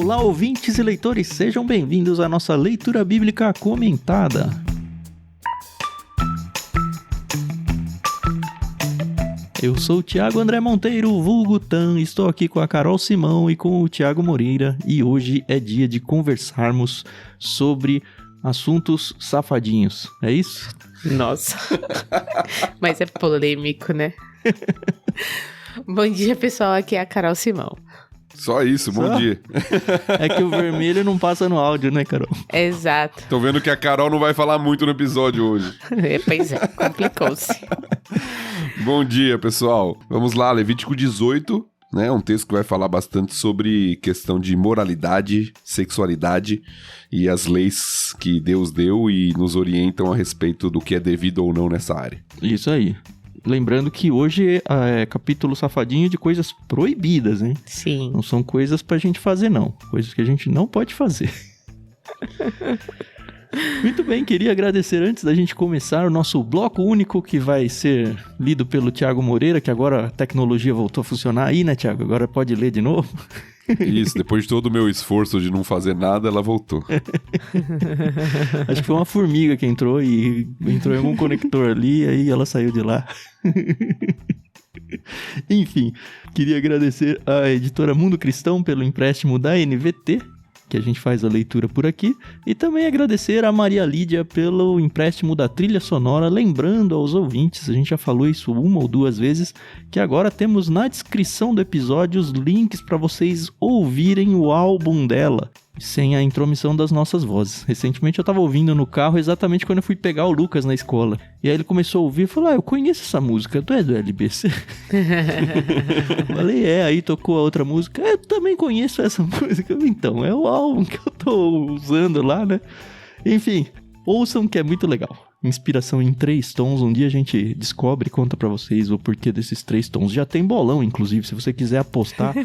Olá, ouvintes e leitores, sejam bem-vindos à nossa leitura bíblica comentada. Eu sou o Thiago André Monteiro, vulgo Tan, estou aqui com a Carol Simão e com o Thiago Moreira, e hoje é dia de conversarmos sobre assuntos safadinhos, é isso? Nossa, mas é polêmico, né? Bom dia, pessoal, aqui é a Carol Simão. Só isso, bom dia. É que o vermelho não passa no áudio, né, Carol? Exato. Tô vendo que a Carol não vai falar muito no episódio hoje. Pois é, complicou-se. Bom dia, pessoal. Vamos lá, Levítico 18, né? Um texto que vai falar bastante sobre questão de moralidade, sexualidade e as leis que Deus deu e nos orientam a respeito do que é devido ou não nessa área. Isso aí. Lembrando que hoje é capítulo safadinho de coisas proibidas, hein? Sim. Não são coisas pra gente fazer, não. Coisas que a gente não pode fazer. Muito bem, queria agradecer antes da gente começar o nosso bloco único que vai ser lido pelo Thiago Moreira, que agora a tecnologia voltou a funcionar aí, né, Thiago? Agora pode ler de novo. Isso, depois de todo o meu esforço de não fazer nada, ela voltou. Acho que foi uma formiga que entrou e entrou em algum conector ali, aí ela saiu de lá. Enfim, queria agradecer à editora Mundo Cristão pelo empréstimo da NVT, que a gente faz a leitura por aqui, e também agradecer a Maria Lídia pelo empréstimo da trilha sonora, lembrando aos ouvintes, a gente já falou isso uma ou duas vezes, que agora temos na descrição do episódio os links para vocês ouvirem o álbum dela, sem a intromissão das nossas vozes. Recentemente eu tava ouvindo no carro exatamente quando eu fui pegar o Lucas na escola, e aí ele começou a ouvir e falou, eu conheço essa música, tu é do LBC? Falei, aí tocou a outra música, eu também conheço essa música, então, é o álbum que eu tô usando lá, né? Enfim, ouçam que é muito legal. Inspiração em 3 tons, um dia a gente descobre e conta pra vocês o porquê desses 3 tons. Já tem bolão, inclusive, se você quiser apostar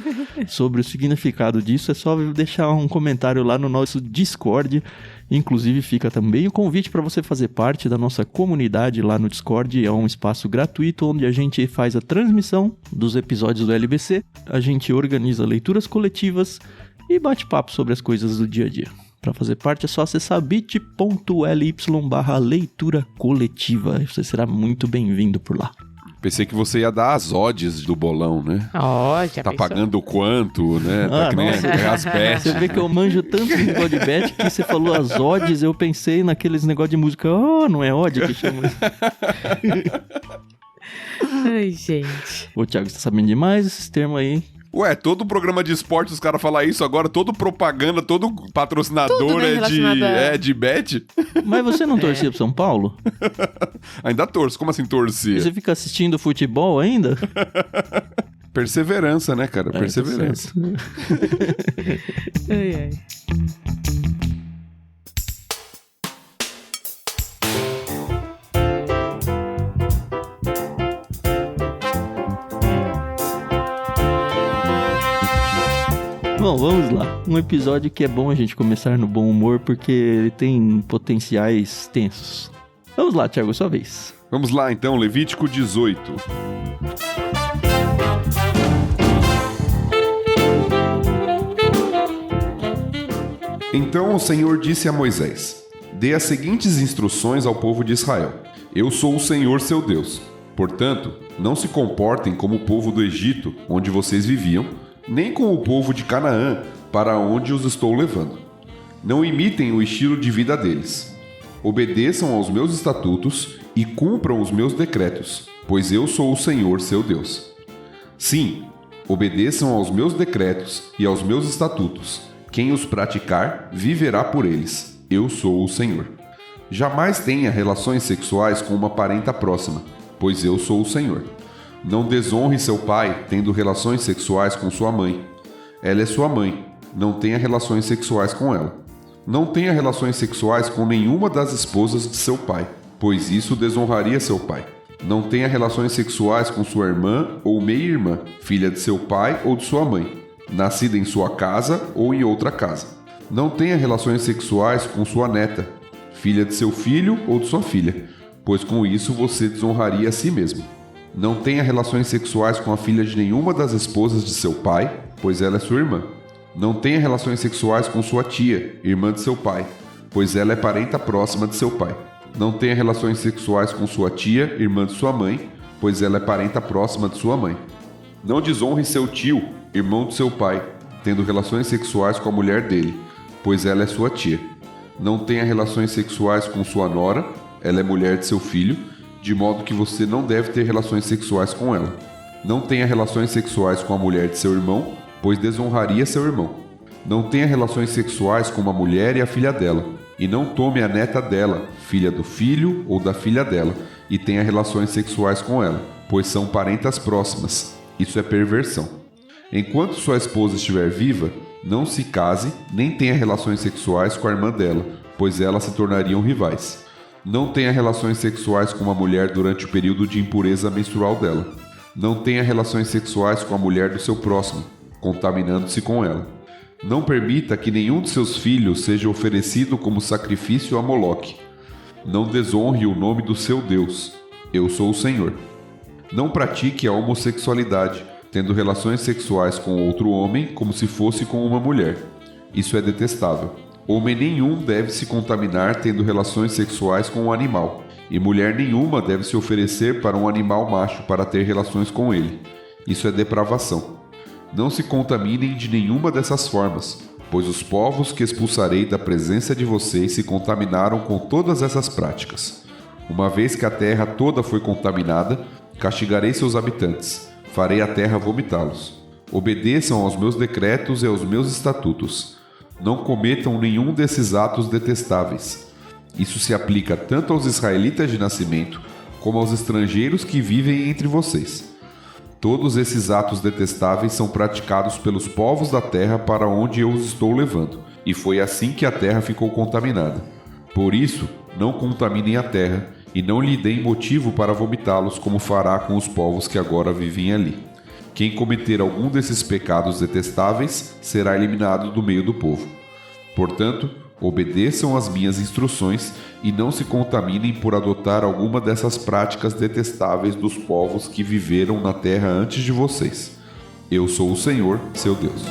sobre o significado disso, é só deixar um comentário lá no nosso Discord. Inclusive fica também o convite para você fazer parte da nossa comunidade lá no Discord. É um espaço gratuito onde a gente faz a transmissão dos episódios do LBC, a gente organiza leituras coletivas e bate papo sobre as coisas do dia a dia. Para fazer parte é só acessar bit.ly/leitura coletiva. Você será muito bem-vindo por lá. Pensei que você ia dar as odds do bolão, né? Já tá pensou? pagando quanto, né? Tá que nem as bets. Você vê que eu manjo tanto de negócio de bet que você falou as odds, eu pensei naqueles negócios de música. Não é odd que chama isso? Ai, gente. Ô, Thiago, você tá sabendo demais esses termos aí. Ué, todo programa de esporte os caras falam isso, agora todo propaganda, todo patrocinador Tudo, né, é de bet. Mas você não torcia pro São Paulo? Ainda torço, como assim torcia? Você fica assistindo futebol ainda? Perseverança, né, cara? Perseverança. Ai. Bom, vamos lá. Um episódio que é bom a gente começar no bom humor porque ele tem potenciais tensos. Vamos lá, Thiago, sua vez. Vamos lá, então, Levítico 18. Então o Senhor disse a Moisés: dê as seguintes instruções ao povo de Israel. Eu sou o Senhor seu Deus. Portanto, não se comportem como o povo do Egito, onde vocês viviam, nem com o povo de Canaã, para onde os estou levando. Não imitem o estilo de vida deles. Obedeçam aos meus estatutos e cumpram os meus decretos, pois eu sou o Senhor seu Deus. Sim, obedeçam aos meus decretos e aos meus estatutos. Quem os praticar, viverá por eles. Eu sou o Senhor. Jamais tenha relações sexuais com uma parenta próxima, pois eu sou o Senhor. Não desonre seu pai tendo relações sexuais com sua mãe. Ela é sua mãe. Não tenha relações sexuais com ela. Não tenha relações sexuais com nenhuma das esposas de seu pai, pois isso desonraria seu pai. Não tenha relações sexuais com sua irmã ou meia-irmã, filha de seu pai ou de sua mãe, nascida em sua casa ou em outra casa. Não tenha relações sexuais com sua neta, filha de seu filho ou de sua filha, pois com isso você desonraria a si mesmo. Não tenha relações sexuais com a filha de nenhuma das esposas de seu pai, pois ela é sua irmã. Não tenha relações sexuais com sua tia, irmã de seu pai, pois ela é parenta próxima de seu pai. Não tenha relações sexuais com sua tia, irmã de sua mãe, pois ela é parenta próxima de sua mãe. Não desonre seu tio, irmão de seu pai, tendo relações sexuais com a mulher dele, pois ela é sua tia. Não tenha relações sexuais com sua nora, ela é mulher de seu filho, de modo que você não deve ter relações sexuais com ela. Não tenha relações sexuais com a mulher de seu irmão, pois desonraria seu irmão. Não tenha relações sexuais com uma mulher e a filha dela, e não tome a neta dela, filha do filho ou da filha dela, e tenha relações sexuais com ela, pois são parentas próximas. Isso é perversão. Enquanto sua esposa estiver viva, não se case nem tenha relações sexuais com a irmã dela, pois elas se tornariam rivais. Não tenha relações sexuais com uma mulher durante o período de impureza menstrual dela. Não tenha relações sexuais com a mulher do seu próximo, contaminando-se com ela. Não permita que nenhum de seus filhos seja oferecido como sacrifício a Moloque. Não desonre o nome do seu Deus. Eu sou o Senhor. Não pratique a homossexualidade, tendo relações sexuais com outro homem como se fosse com uma mulher. Isso é detestável. Homem nenhum deve se contaminar tendo relações sexuais com um animal, e mulher nenhuma deve se oferecer para um animal macho para ter relações com ele. Isso é depravação. Não se contaminem de nenhuma dessas formas, pois os povos que expulsarei da presença de vocês se contaminaram com todas essas práticas. Uma vez que a terra toda foi contaminada, castigarei seus habitantes, farei a terra vomitá-los. Obedeçam aos meus decretos e aos meus estatutos. Não cometam nenhum desses atos detestáveis. Isso se aplica tanto aos israelitas de nascimento, como aos estrangeiros que vivem entre vocês. Todos esses atos detestáveis são praticados pelos povos da terra para onde eu os estou levando, e foi assim que a terra ficou contaminada. Por isso, não contaminem a terra, e não lhe deem motivo para vomitá-los, como fará com os povos que agora vivem ali. Quem cometer algum desses pecados detestáveis será eliminado do meio do povo. Portanto, obedeçam às minhas instruções e não se contaminem por adotar alguma dessas práticas detestáveis dos povos que viveram na terra antes de vocês. Eu sou o Senhor, seu Deus.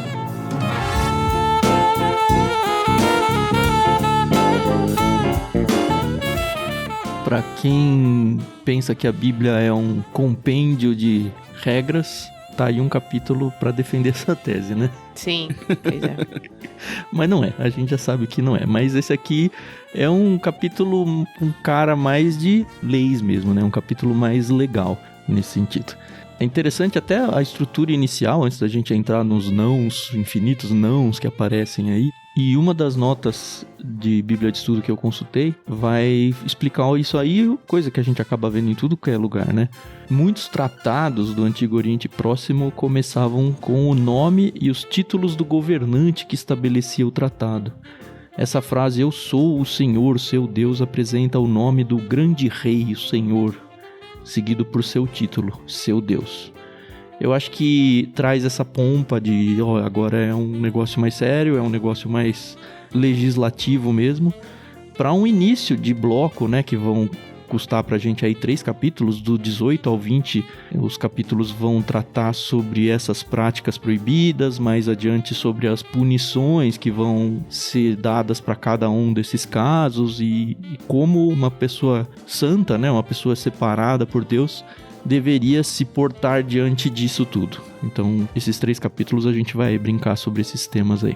Para quem pensa que a Bíblia é um compêndio de regras, tá aí um capítulo para defender essa tese, né? Sim, pois é. Mas não é, a gente já sabe que não é. Mas esse aqui é um capítulo, um cara mais de leis mesmo, né? Um capítulo mais legal nesse sentido. É interessante até a estrutura inicial, antes da gente entrar nos nãos, infinitos nãos que aparecem aí. E uma das notas de Bíblia de Estudo que eu consultei vai explicar isso aí, coisa que a gente acaba vendo em tudo que é lugar, né? Muitos tratados do Antigo Oriente Próximo começavam com o nome e os títulos do governante que estabelecia o tratado. Essa frase, eu sou o Senhor, seu Deus, apresenta o nome do grande rei, o Senhor, seguido por seu título, seu Deus. Eu acho que traz essa pompa de, agora é um negócio mais sério, é um negócio mais legislativo mesmo, para um início de bloco, né, que vão custar pra gente aí 3 capítulos, do 18 ao 20, os capítulos vão tratar sobre essas práticas proibidas, mais adiante sobre as punições que vão ser dadas para cada um desses casos e como uma pessoa santa, né, uma pessoa separada por Deus, deveria se portar diante disso tudo. Então, esses 3 capítulos a gente vai brincar sobre esses temas aí.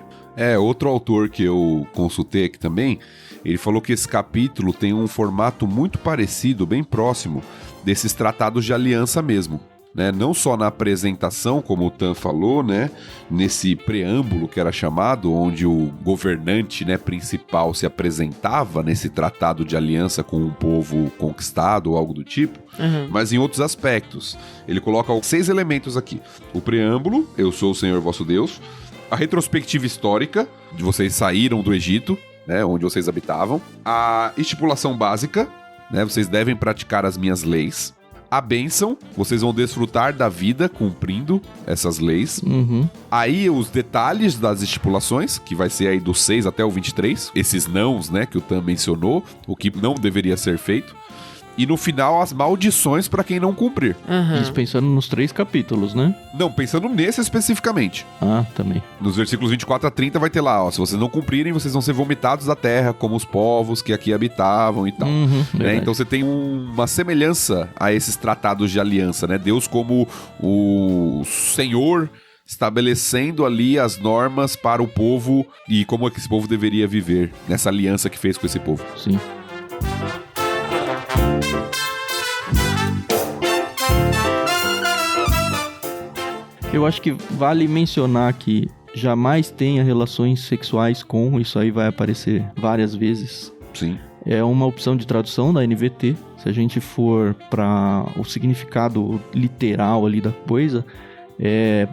Outro autor que eu consultei aqui também, ele falou que esse capítulo tem um formato muito parecido, bem próximo, desses tratados de aliança mesmo. Né? Não só na apresentação, como o Tan falou, né? Nesse preâmbulo que era chamado, onde o governante, né, principal se apresentava nesse tratado de aliança com um povo conquistado ou algo do tipo, mas em outros aspectos. Ele coloca 6 elementos aqui. O preâmbulo, eu sou o Senhor vosso Deus. A retrospectiva histórica, de vocês saíram do Egito, né, onde vocês habitavam. A estipulação básica, né, vocês devem praticar as minhas leis. A bênção, vocês vão desfrutar da vida cumprindo essas leis. Aí os detalhes das estipulações, que vai ser aí do 6 até o 23. Esses nãos, né, que o Tan mencionou, o que não deveria ser feito. e no final as maldições pra quem não cumprir. Isso pensando nos 3 capítulos, né? Não, pensando nesse especificamente. Ah, também. Nos versículos 24 a 30 vai ter lá, ó, se vocês não cumprirem, vocês vão ser vomitados da terra, como os povos que aqui habitavam e tal. Né? Então você tem uma semelhança a esses tratados de aliança, né? Deus como o Senhor estabelecendo ali as normas para o povo e como é que esse povo deveria viver nessa aliança que fez com esse povo. Sim. Eu acho que vale mencionar que jamais tenha relações sexuais com, isso aí vai aparecer várias vezes. Sim. É uma opção de tradução da NVT. Se a gente for para o significado literal ali da coisa,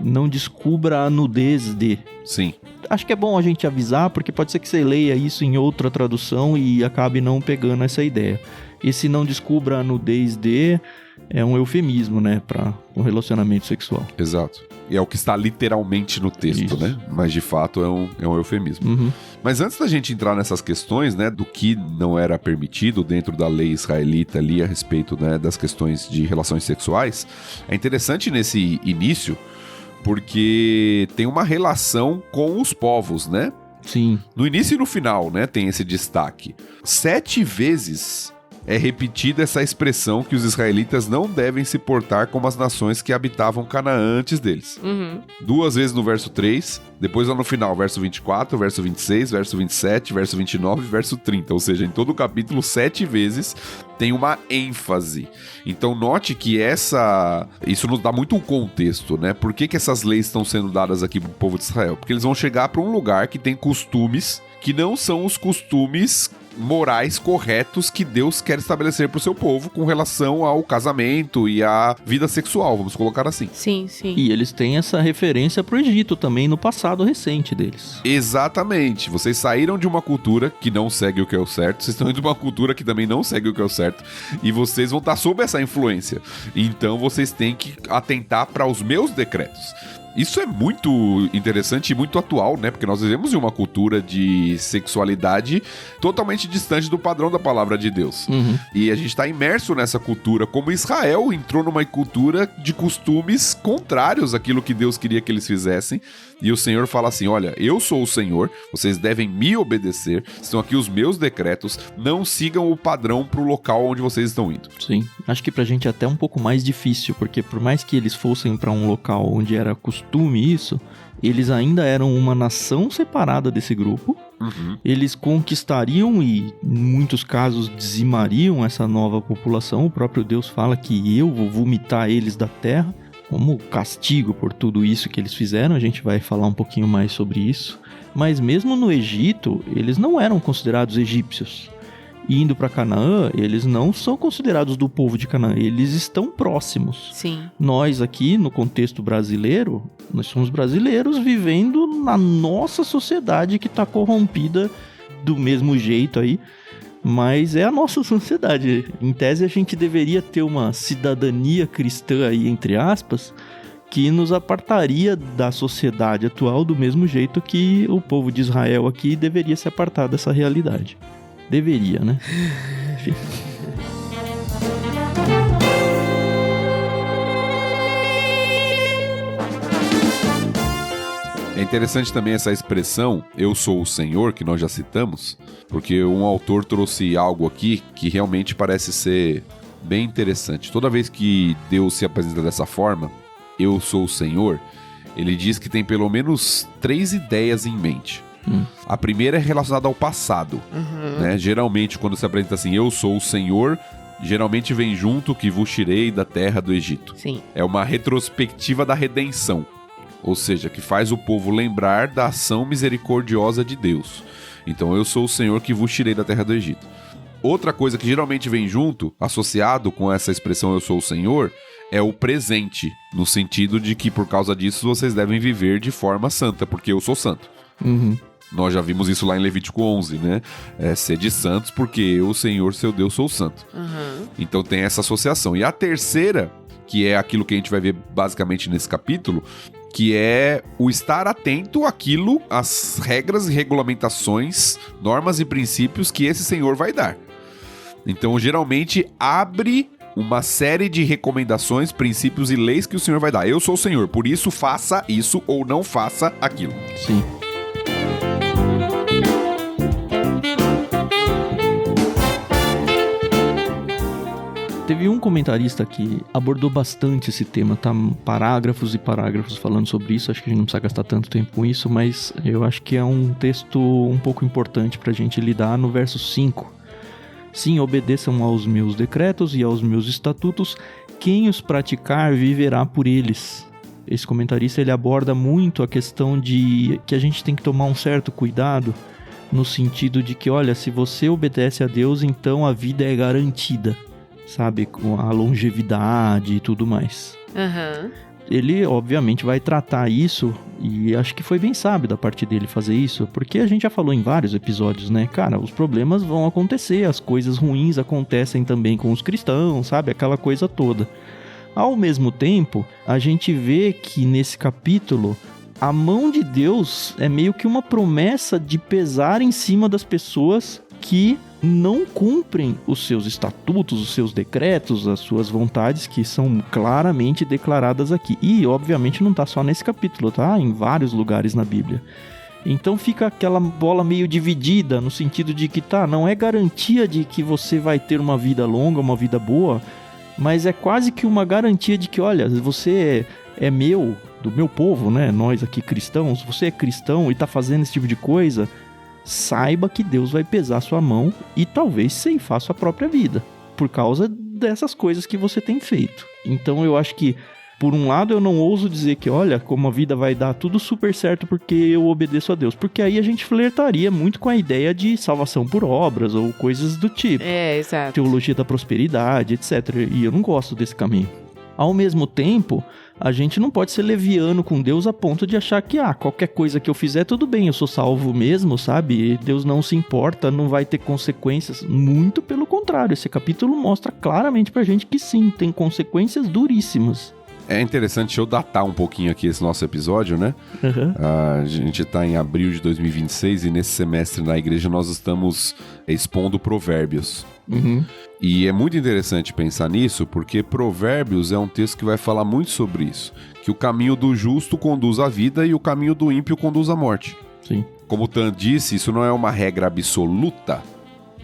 não descubra a nudez de. Sim. Acho que é bom a gente avisar, porque pode ser que você leia isso em outra tradução e acabe não pegando essa ideia. Esse não descubra a nudez de é um eufemismo, né, para um relacionamento sexual. Exato. E é o que está literalmente no texto, Isso. né? Mas de fato é um eufemismo. Uhum. Mas antes da gente entrar nessas questões, né, do que não era permitido dentro da lei israelita ali a respeito, né, das questões de relações sexuais, é interessante nesse início porque tem uma relação com os povos, né? Sim. No início e no final, né, tem esse destaque. 7 vezes é repetida essa expressão que os israelitas não devem se portar como as nações que habitavam Canaã antes deles. 2 vezes no verso 3, depois lá no final, verso 24, verso 26, verso 27, verso 29 e verso 30. Ou seja, em todo o capítulo, 7 vezes tem uma ênfase. Então note que isso nos dá muito um contexto, né? Por que essas leis estão sendo dadas aqui pro povo de Israel? Porque eles vão chegar para um lugar que tem costumes que não são os costumes morais corretos que Deus quer estabelecer para o seu povo com relação ao casamento e à vida sexual, vamos colocar assim. Sim, sim. E eles têm essa referência pro Egito também no passado recente deles. Exatamente. Vocês saíram de uma cultura que não segue o que é o certo, vocês estão indo de uma cultura que também não segue o que é o certo, e vocês vão estar sob essa influência. Então vocês têm que atentar para os meus decretos. Isso é muito interessante e muito atual, né? Porque nós vivemos em uma cultura de sexualidade totalmente distante do padrão da palavra de Deus. E a gente está imerso nessa cultura, como Israel entrou numa cultura de costumes contrários àquilo que Deus queria que eles fizessem. E o Senhor fala assim, olha, eu sou o Senhor, vocês devem me obedecer, estão aqui os meus decretos, não sigam o padrão para o local onde vocês estão indo. Sim, acho que pra gente é até um pouco mais difícil, porque por mais que eles fossem pra um local onde era costume isso, eles ainda eram uma nação separada desse grupo. Eles conquistariam e, em muitos casos, dizimariam essa nova população. O próprio Deus fala que eu vou vomitar eles da terra como castigo por tudo isso que eles fizeram. A gente vai falar um pouquinho mais sobre isso. Mas mesmo no Egito, eles não eram considerados egípcios. E indo para Canaã, eles não são considerados do povo de Canaã, eles estão próximos. Sim. Nós aqui, no contexto brasileiro, nós somos brasileiros vivendo na nossa sociedade que está corrompida do mesmo jeito aí, mas é a nossa sociedade. Em tese, a gente deveria ter uma cidadania cristã aí, entre aspas, que nos apartaria da sociedade atual do mesmo jeito que o povo de Israel aqui deveria se apartar dessa realidade. Deveria, né? É interessante também essa expressão, eu sou o Senhor, que nós já citamos, porque um autor trouxe algo aqui que realmente parece ser bem interessante. Toda vez que Deus se apresenta dessa forma, eu sou o Senhor, ele diz que tem pelo menos 3 ideias em mente. A primeira é relacionada ao passado, né? Geralmente, quando se apresenta assim, eu sou o Senhor, geralmente vem junto que vos tirei da terra do Egito. Sim. É uma retrospectiva da redenção, ou seja, que faz o povo lembrar da ação misericordiosa de Deus. Então, eu sou o Senhor que vos tirei da terra do Egito. Outra coisa que geralmente vem junto, associado com essa expressão eu sou o Senhor, é o presente, no sentido de que por causa disso vocês devem viver de forma santa, porque eu sou santo. Nós já vimos isso lá em Levítico 11, né? Sede santos, porque eu, Senhor, seu Deus, sou santo. Então tem essa associação. E a terceira, que é aquilo que a gente vai ver basicamente nesse capítulo, que é o estar atento àquilo, às regras e regulamentações, normas e princípios que esse Senhor vai dar. Então, geralmente, abre uma série de recomendações, princípios e leis que o Senhor vai dar. Eu sou o Senhor, por isso faça isso ou não faça aquilo. Sim. Teve um comentarista que abordou bastante esse tema, tá? Parágrafos e parágrafos falando sobre isso. Acho que a gente não precisa gastar tanto tempo com isso, mas eu acho que é um texto um pouco importante pra gente lidar no verso 5. Sim, obedeçam aos meus decretos e aos meus estatutos. Quem os praticar viverá por eles. Esse comentarista ele aborda muito a questão de que a gente tem que tomar um certo cuidado no sentido de que, olha, se você obedece a Deus, então a vida é garantida. Sabe, com a longevidade e tudo mais. Aham. Ele, obviamente, vai tratar isso, e acho que foi bem sábio da parte dele fazer isso, porque a gente já falou em vários episódios, né? Cara, os problemas vão acontecer, as coisas ruins acontecem também com os cristãos, sabe? Aquela coisa toda. Ao mesmo tempo, a gente vê que nesse capítulo, a mão de Deus é meio que uma promessa de pesar em cima das pessoas que não cumprem os seus estatutos, os seus decretos, as suas vontades que são claramente declaradas aqui. E, obviamente, não está só nesse capítulo, tá? Em vários lugares na Bíblia. Então fica aquela bola meio dividida, no sentido de que, tá, não é garantia de que você vai ter uma vida longa, uma vida boa, mas é quase que uma garantia de que, olha, você é meu, do meu povo, né? Nós aqui cristãos, você é cristão e tá fazendo esse tipo de coisa, saiba que Deus vai pesar sua mão e talvez ceifar sua própria vida, por causa dessas coisas que você tem feito. Então eu acho que, por um lado, eu não ouso dizer que, olha, como a vida vai dar tudo super certo porque eu obedeço a Deus, porque aí a gente flertaria muito com a ideia de salvação por obras ou coisas do tipo. É, exato. Teologia da prosperidade, etc. E eu não gosto desse caminho. Ao mesmo tempo, a gente não pode ser leviano com Deus a ponto de achar que, qualquer coisa que eu fizer, tudo bem, eu sou salvo mesmo, sabe? Deus não se importa, não vai ter consequências. Muito pelo contrário, esse capítulo mostra claramente pra gente que sim, tem consequências duríssimas. É interessante eu datar um pouquinho aqui esse nosso episódio, né? Uhum. A gente tá em abril de 2026 e nesse semestre na igreja nós estamos expondo Provérbios. Uhum. E é muito interessante pensar nisso, porque Provérbios é um texto que vai falar muito sobre isso. Que o caminho do justo conduz à vida e o caminho do ímpio conduz à morte. Sim. Como o Tan disse, isso não é uma regra absoluta,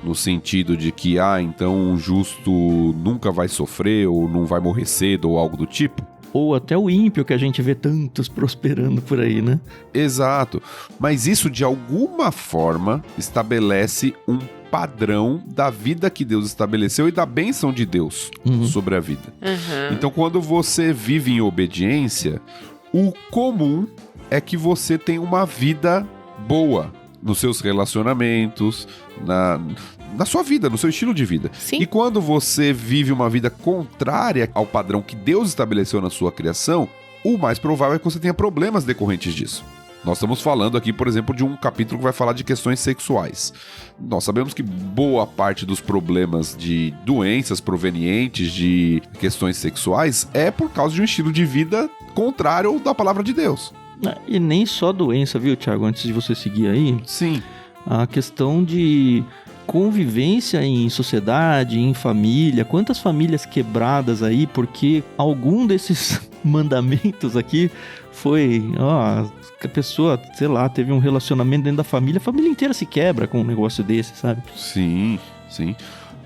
no sentido de que, então um justo nunca vai sofrer ou não vai morrer cedo ou algo do tipo. Ou até o ímpio, que a gente vê tantos prosperando por aí, né? Exato. Mas isso, de alguma forma, estabelece um padrão da vida que Deus estabeleceu e da bênção de Deus sobre a vida. Uhum. Então, quando você vive em obediência, o comum é que você tem uma vida boa nos seus relacionamentos, na sua vida, no seu estilo de vida. Sim. E quando você vive uma vida contrária ao padrão que Deus estabeleceu na sua criação, o mais provável é que você tenha problemas decorrentes disso. Nós estamos falando aqui, por exemplo, de um capítulo que vai falar de questões sexuais. Nós sabemos que boa parte dos problemas de doenças provenientes de questões sexuais é por causa de um estilo de vida contrário da palavra de Deus. E nem só doença, viu, Thiago? Antes de você seguir aí, Sim. a questão de convivência em sociedade, em família, quantas famílias quebradas aí, porque algum desses mandamentos aqui foi, a pessoa, sei lá, teve um relacionamento dentro da família, a família inteira se quebra com um negócio desse, sabe? Sim, sim.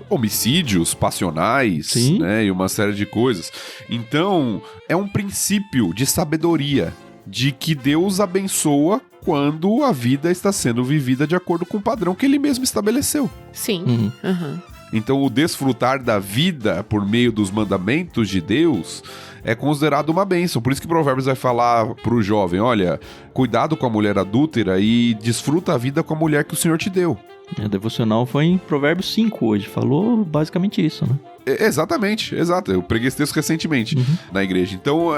Homicídios passionais, Sim. né, e uma série de coisas. Então, é um princípio de sabedoria, de que Deus abençoa quando a vida está sendo vivida de acordo com o padrão que ele mesmo estabeleceu. Sim. Uhum. Uhum. Então, o desfrutar da vida por meio dos mandamentos de Deus é considerado uma bênção. Por isso que Provérbios vai falar pro jovem, olha, cuidado com a mulher adúltera e desfruta a vida com a mulher que o Senhor te deu. A devocional foi em Provérbios 5 hoje, falou basicamente isso, né? Exatamente, exato. Eu preguei esse texto recentemente na igreja. Então,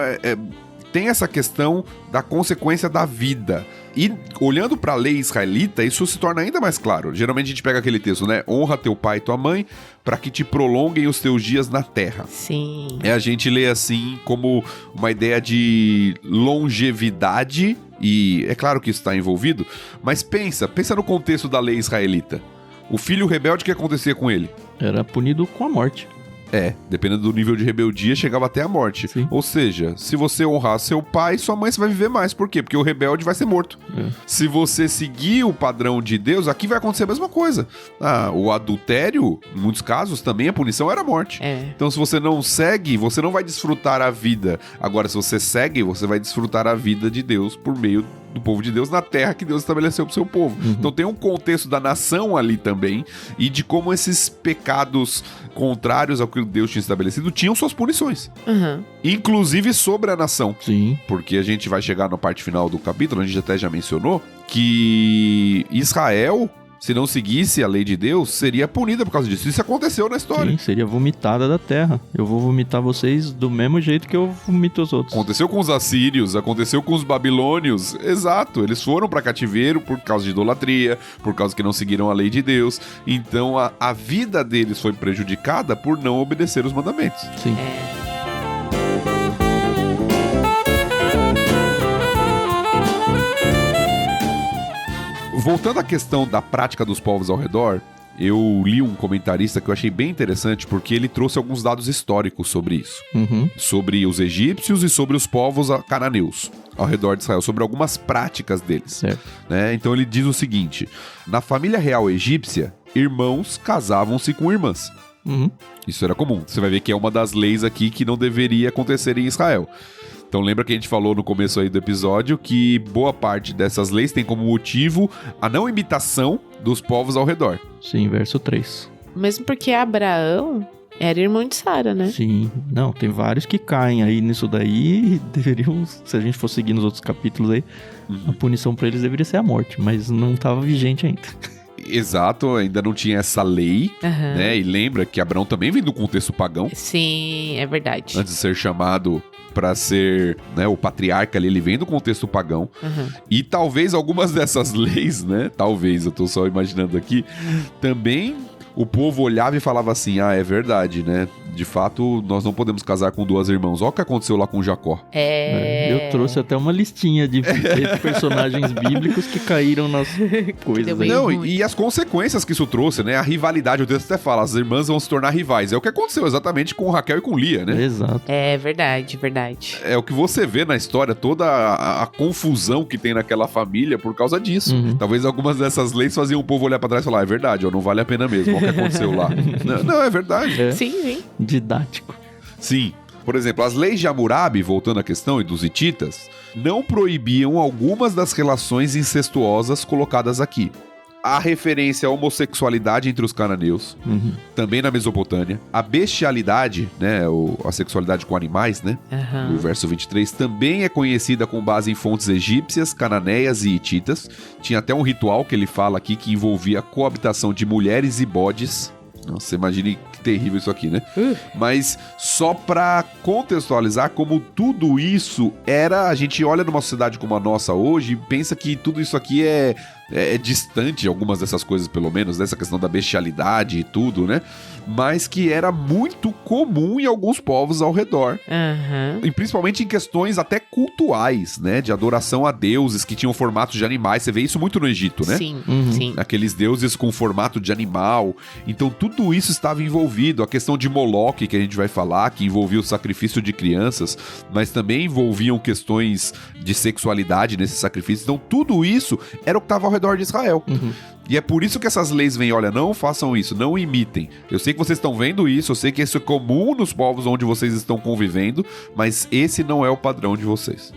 tem essa questão da consequência da vida. E olhando para a lei israelita, isso se torna ainda mais claro. Geralmente a gente pega aquele texto, né? Honra teu pai e tua mãe para que te prolonguem os teus dias na terra. Sim. A gente lê assim como uma ideia de longevidade, e é claro que isso está envolvido, mas pensa no contexto da lei israelita. O filho rebelde, o que acontecia com ele? Era punido com a morte. Dependendo do nível de rebeldia, chegava até a morte. Sim. Ou seja, se você honrar seu pai e sua mãe, você vai viver mais. Por quê? Porque o rebelde vai ser morto. Se você seguir o padrão de Deus, aqui vai acontecer a mesma coisa. O adultério, em muitos casos, também a punição era a morte. Então, se você não segue, você não vai desfrutar a vida. Agora, se você segue, você vai desfrutar a vida de Deus por meio do povo de Deus na terra que Deus estabeleceu para o seu povo. Então tem um contexto da nação ali também e de como esses pecados contrários ao que Deus tinha estabelecido tinham suas punições. Inclusive sobre a nação. Sim. Porque a gente vai chegar na parte final do capítulo, a gente até já mencionou, que Israel, se não seguisse a lei de Deus, seria punida por causa disso. Isso aconteceu na história. Sim, seria vomitada da terra. Eu vou vomitar vocês do mesmo jeito que eu vomito os outros. Aconteceu com os assírios, aconteceu com os babilônios. Exato, eles foram para cativeiro por causa de idolatria, por causa que não seguiram a lei de Deus. Então a vida deles foi prejudicada por não obedecer os mandamentos. Sim. Voltando à questão da prática dos povos ao redor, eu li um comentarista que eu achei bem interessante porque ele trouxe alguns dados históricos sobre isso. Sobre os egípcios e sobre os povos cananeus ao redor de Israel, sobre algumas práticas deles. Né? Então ele diz o seguinte: na família real egípcia, irmãos casavam-se com irmãs. Isso era comum. Você vai ver que é uma das leis aqui que não deveria acontecer em Israel. Então lembra que a gente falou no começo aí do episódio que boa parte dessas leis tem como motivo a não imitação dos povos ao redor. Sim, verso 3. Mesmo porque Abraão era irmão de Sara, né? Sim. Não, tem vários que caem aí nisso daí e deveriam, se a gente for seguir nos outros capítulos aí, a punição pra eles deveria ser a morte, mas não tava vigente ainda. Exato, ainda não tinha essa lei, né? E lembra que Abraão também vem do contexto pagão. Sim, é verdade. Antes de ser chamado para ser, né, o patriarca ali, ele vem do contexto pagão. E talvez algumas dessas leis, né? Talvez, eu tô só imaginando aqui, também o povo olhava e falava assim: é verdade, né? De fato, nós não podemos casar com duas irmãs. Olha o que aconteceu lá com Jacó. Eu trouxe até uma listinha de personagens bíblicos que caíram nas coisas aí. Não, e as consequências que isso trouxe, né? A rivalidade, o texto até fala, as irmãs vão se tornar rivais. É o que aconteceu exatamente com Raquel e com Lia, né? Exato. É verdade, verdade. É o que você vê na história, toda a confusão que tem naquela família por causa disso. Talvez algumas dessas leis faziam o povo olhar pra trás e falar: é verdade, não vale a pena mesmo. Olha o que aconteceu lá. Não, é verdade. Sim, sim. Didático. Sim. Por exemplo, as leis de Hammurabi, voltando à questão, e dos hititas, não proibiam algumas das relações incestuosas colocadas aqui. A referência à homossexualidade entre os cananeus, também na Mesopotâmia. A bestialidade, né, a sexualidade com animais, né, no verso 23, também é conhecida com base em fontes egípcias, cananeias e hititas. Tinha até um ritual que ele fala aqui que envolvia a coabitação de mulheres e bodes. Nossa, imagine que terrível isso aqui, né? Mas só pra contextualizar como tudo isso era... A gente olha numa sociedade como a nossa hoje e pensa que tudo isso aqui é distante, algumas dessas coisas pelo menos, dessa questão da bestialidade e tudo, né? Mas que era muito comum em alguns povos ao redor. E principalmente em questões até cultuais, né? De adoração a deuses que tinham formatos de animais. Você vê isso muito no Egito, né? Sim, sim. Aqueles deuses com formato de animal. Então tudo isso estava envolvido. A questão de Moloque, que a gente vai falar, que envolvia o sacrifício de crianças, mas também envolviam questões de sexualidade nesses sacrifícios. Então tudo isso era o que estava ao redor de Israel. E é por isso que essas leis vêm: olha, não façam isso, não imitem. Eu sei que vocês estão vendo isso, eu sei que isso é comum nos povos onde vocês estão convivendo, mas esse não é o padrão de vocês.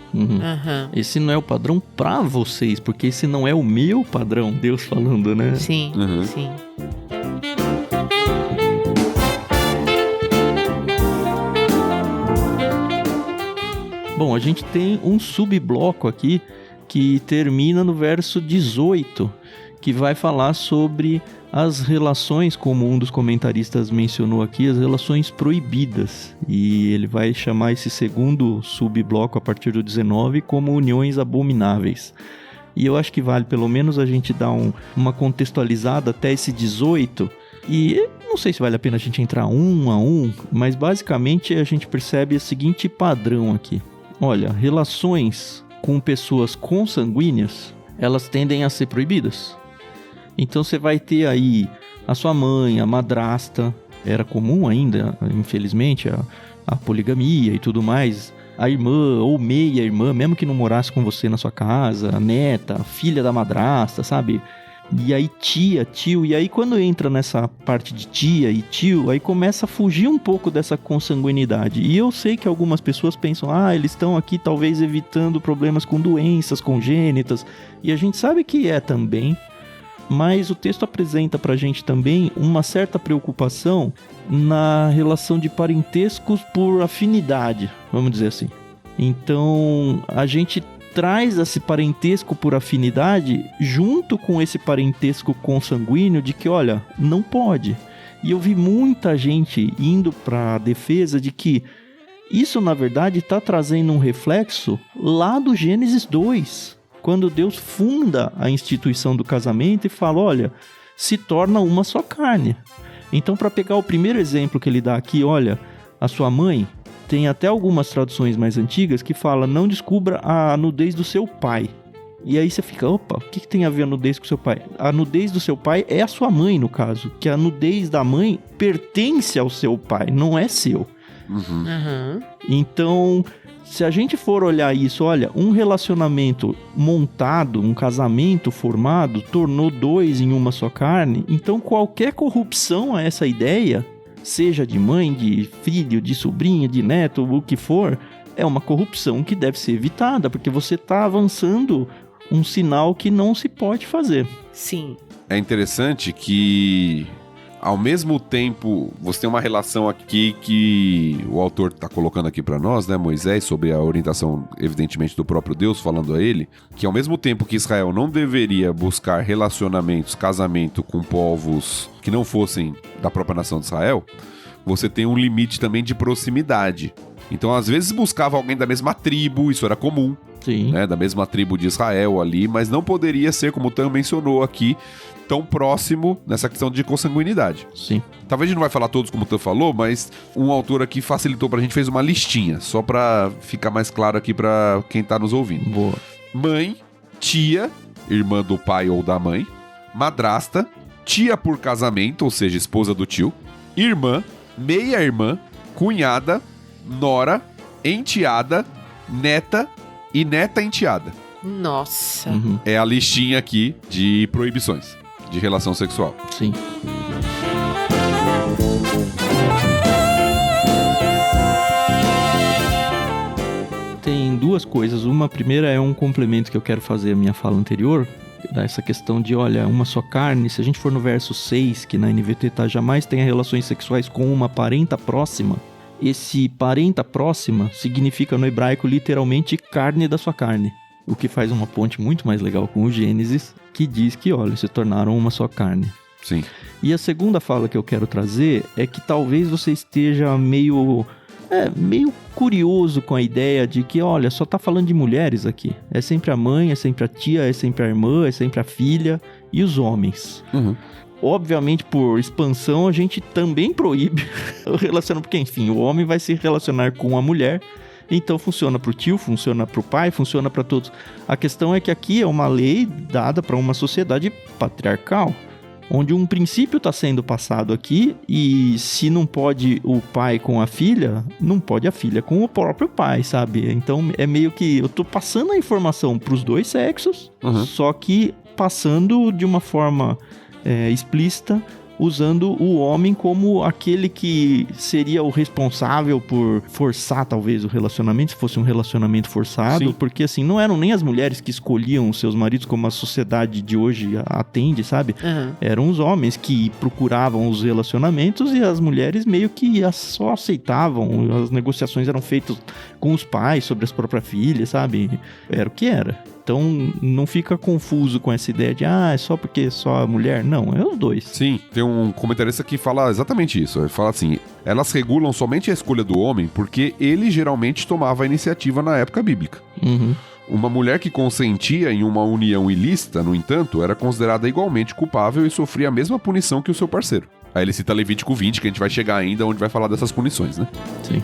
Esse não é o padrão pra vocês, porque esse não é o meu padrão, Deus falando, né? Sim, sim. Bom, a gente tem um subbloco aqui que termina no verso 18, que vai falar sobre as relações, como um dos comentaristas mencionou aqui, as relações proibidas. E ele vai chamar esse segundo subbloco, a partir do 19, como uniões abomináveis. E eu acho que vale pelo menos a gente dar uma contextualizada até esse 18. E não sei se vale a pena a gente entrar um a um, mas basicamente a gente percebe o seguinte padrão aqui. Olha, relações com pessoas consanguíneas, elas tendem a ser proibidas. Então você vai ter aí a sua mãe, a madrasta, era comum ainda, infelizmente, a poligamia e tudo mais, a irmã ou meia-irmã, mesmo que não morasse com você na sua casa, a neta, a filha da madrasta, sabe? E aí tia, tio, e aí quando entra nessa parte de tia e tio, aí começa a fugir um pouco dessa consanguinidade. E eu sei que algumas pessoas pensam, eles estão aqui talvez evitando problemas com doenças congênitas, e a gente sabe que é também, mas o texto apresenta pra gente também uma certa preocupação na relação de parentescos por afinidade, vamos dizer assim. Então, a gente traz esse parentesco por afinidade junto com esse parentesco consanguíneo de que, olha, não pode. E eu vi muita gente indo para a defesa de que isso, na verdade, está trazendo um reflexo lá do Gênesis 2, quando Deus funda a instituição do casamento e fala, olha, se torna uma só carne. Então, para pegar o primeiro exemplo que ele dá aqui, olha, a sua mãe... Tem até algumas traduções mais antigas que falam, não descubra a nudez do seu pai. E aí você fica, opa, o que tem a ver a nudez com o seu pai? A nudez do seu pai é a sua mãe, no caso. Que a nudez da mãe pertence ao seu pai, não é seu. Então, se a gente for olhar isso, olha, um relacionamento montado, um casamento formado, tornou dois em uma só carne. Então, qualquer corrupção a essa ideia... seja de mãe, de filho, de sobrinho, de neto, o que for, é uma corrupção que deve ser evitada, porque você está avançando um sinal que não se pode fazer. Sim. É interessante que, ao mesmo tempo, você tem uma relação aqui que o autor está colocando aqui para nós, né, Moisés, sobre a orientação, evidentemente, do próprio Deus, falando a ele, que ao mesmo tempo que Israel não deveria buscar relacionamentos, casamento com povos que não fossem da própria nação de Israel, você tem um limite também de proximidade. Então, às vezes, buscava alguém da mesma tribo, isso era comum, Sim. Né, da mesma tribo de Israel ali, mas não poderia ser, como o Tan mencionou aqui, tão próximo nessa questão de consanguinidade. Sim. Talvez a gente não vai falar todos como o Tan falou, mas um autor aqui facilitou pra gente, fez uma listinha, só pra ficar mais claro aqui pra quem tá nos ouvindo. Boa. Mãe, tia, irmã do pai ou da mãe, madrasta, tia por casamento, ou seja, esposa do tio, irmã, meia-irmã, cunhada, nora, enteada, neta e neta enteada. Nossa. É a listinha aqui de proibições de relação sexual. Sim. Tem duas coisas. Uma primeira é um complemento que eu quero fazer à minha fala anterior, essa questão de, olha, uma só carne. Se a gente for no verso 6, que na NVT tá, jamais tenha relações sexuais com uma parenta próxima. Esse parenta próxima significa no hebraico literalmente carne da sua carne. O que faz uma ponte muito mais legal com o Gênesis, que diz que, olha, se tornaram uma só carne. Sim. E a segunda fala que eu quero trazer é que talvez você esteja meio curioso com a ideia de que, olha, só tá falando de mulheres aqui. É sempre a mãe, é sempre a tia, é sempre a irmã, é sempre a filha e os homens. Obviamente, por expansão, a gente também proíbe o relacionamento, porque, enfim, o homem vai se relacionar com a mulher. Então funciona pro tio, funciona pro pai, funciona para todos. A questão é que aqui é uma lei dada para uma sociedade patriarcal, onde um princípio está sendo passado aqui, e se não pode o pai com a filha, não pode a filha com o próprio pai, sabe? Então é meio que eu tô passando a informação pros dois sexos, só que passando de uma forma explícita, usando o homem como aquele que seria o responsável por forçar, talvez, o relacionamento, se fosse um relacionamento forçado. Sim. Porque, assim, não eram nem as mulheres que escolhiam os seus maridos como a sociedade de hoje atende, sabe? Eram os homens que procuravam os relacionamentos e as mulheres meio que só aceitavam. As negociações eram feitas com os pais sobre as próprias filhas, sabe? Era o que era. Então, não fica confuso com essa ideia de, é só porque só a mulher. Não, é os dois. Sim, tem um comentarista que fala exatamente isso. Ele fala assim, elas regulam somente a escolha do homem porque ele geralmente tomava a iniciativa na época bíblica. Uma mulher que consentia em uma união ilícita, no entanto, era considerada igualmente culpável e sofria a mesma punição que o seu parceiro. Aí ele cita Levítico 20, que a gente vai chegar ainda, onde vai falar dessas punições, né? Sim.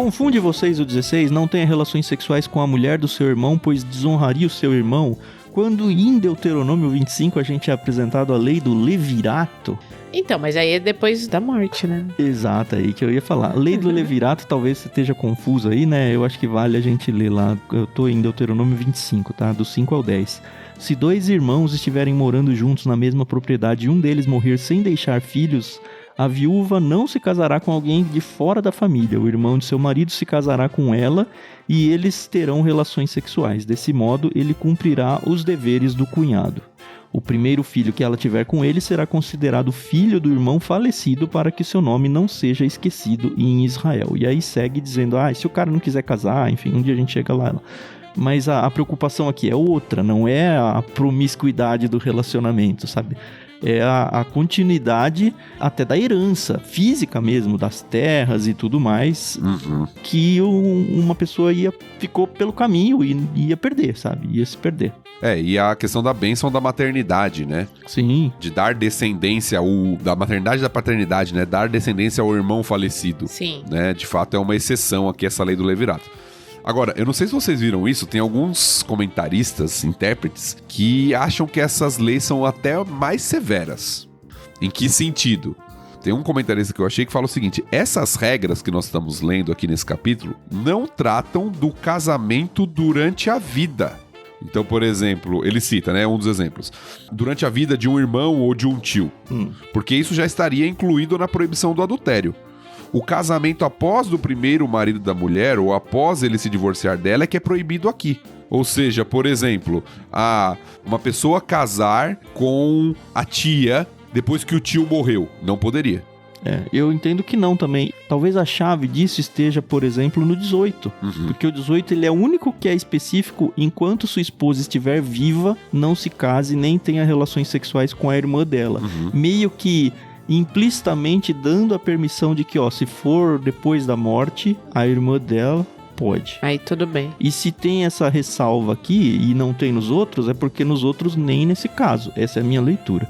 Confunde vocês o 16, não tenha relações sexuais com a mulher do seu irmão, pois desonraria o seu irmão. Quando em Deuteronômio 25 a gente é apresentado a lei do levirato. Então, mas aí é depois da morte, né? Exato, aí que eu ia falar. A lei do levirato, talvez você esteja confuso aí, né? Eu acho que vale a gente ler lá. Eu tô em Deuteronômio 25, tá? Do 5 ao 10. Se 2 irmãos estiverem morando juntos na mesma propriedade e um deles morrer sem deixar filhos, a viúva não se casará com alguém de fora da família. O irmão de seu marido se casará com ela e eles terão relações sexuais. Desse modo, ele cumprirá os deveres do cunhado. O primeiro filho que ela tiver com ele será considerado filho do irmão falecido para que seu nome não seja esquecido em Israel. E aí segue dizendo, se o cara não quiser casar, enfim, um dia a gente chega lá. Mas a preocupação aqui é outra, não é a promiscuidade do relacionamento, sabe? É a continuidade até da herança física mesmo, das terras e tudo mais, que uma pessoa ficou pelo caminho e ia perder, sabe? Ia se perder. E a questão da bênção da maternidade, né? Sim. De dar descendência, da maternidade e da paternidade, né? Dar descendência ao irmão falecido. Sim. Né? De fato, é uma exceção aqui essa lei do levirato. Agora, eu não sei se vocês viram isso, tem alguns comentaristas, intérpretes, que acham que essas leis são até mais severas. Em que sentido? Tem um comentarista que eu achei que fala o seguinte: essas regras que nós estamos lendo aqui nesse capítulo não tratam do casamento durante a vida. Então, por exemplo, ele cita, né, um dos exemplos, durante a vida de um irmão ou de um tio, porque isso já estaria incluído na proibição do adultério. O casamento após do primeiro marido da mulher ou após ele se divorciar dela é que é proibido aqui. Ou seja, por exemplo, uma pessoa casar com a tia depois que o tio morreu. Não poderia. Eu entendo que não também. Talvez a chave disso esteja, por exemplo, no 18. Porque o 18 ele é o único que é específico: enquanto sua esposa estiver viva, não se case nem tenha relações sexuais com a irmã dela. Meio que implicitamente dando a permissão de que, se for depois da morte, a irmã dela pode. Aí tudo bem. E se tem essa ressalva aqui e não tem nos outros, é porque nos outros nem nesse caso. Essa é a minha leitura.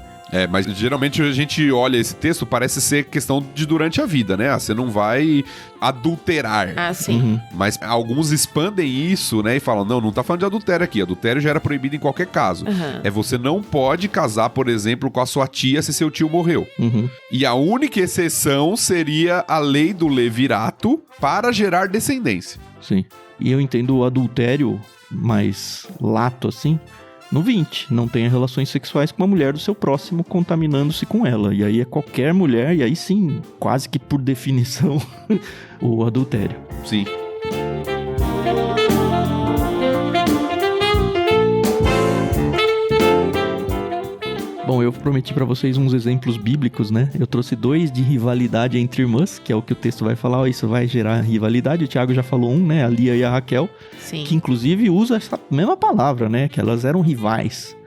Mas geralmente a gente olha esse texto, parece ser questão de durante a vida, né? Você não vai adulterar. Sim. Mas alguns expandem isso, né? E falam, não tá falando de adultério aqui. Adultério já era proibido em qualquer caso. Você não pode casar, por exemplo, com a sua tia se seu tio morreu. E a única exceção seria a lei do levirato para gerar descendência. Sim. E eu entendo o adultério mais lato, assim, no 20, não tenha relações sexuais com a mulher do seu próximo, contaminando-se com ela. E aí é qualquer mulher, e aí sim, quase que por definição, o adultério. Sim. Bom, eu prometi pra vocês uns exemplos bíblicos, né? Eu trouxe 2 de rivalidade entre irmãs, que é o que o texto vai falar, isso vai gerar rivalidade. O Thiago já falou né? A Lia e a Raquel. Sim. Que inclusive usa essa mesma palavra, né? Que elas eram rivais.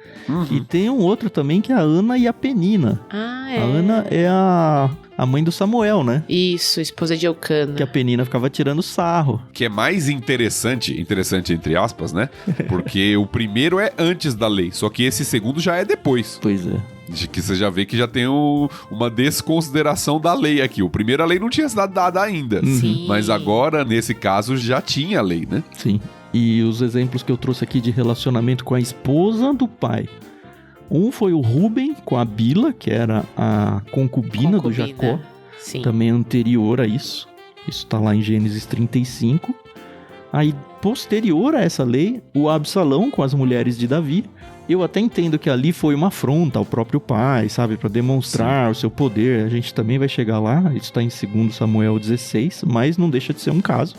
E tem um outro também que é a Ana e a Penina. A Ana é a mãe do Samuel, né? Isso, esposa de Eucana. Que a Penina ficava tirando sarro. Que é mais interessante entre aspas, né? Porque o primeiro é antes da lei, só que esse segundo já é depois. Pois é. De que você já vê que já tem uma desconsideração da lei aqui. O primeiro a lei não tinha sido dada ainda. Sim. Mas agora, nesse caso, já tinha a lei, né? Sim. E os exemplos que eu trouxe aqui de relacionamento com a esposa do pai. Um foi o Rúben com a Bila, que era a concubina do Jacó. Sim. Também anterior a isso. Isso tá lá em Gênesis 35. Aí, posterior a essa lei, o Absalão com as mulheres de Davi. Eu até entendo que ali foi uma afronta ao próprio pai, sabe? Para demonstrar o seu poder. A gente também vai chegar lá. Isso tá em 2 Samuel 16, mas não deixa de ser um caso.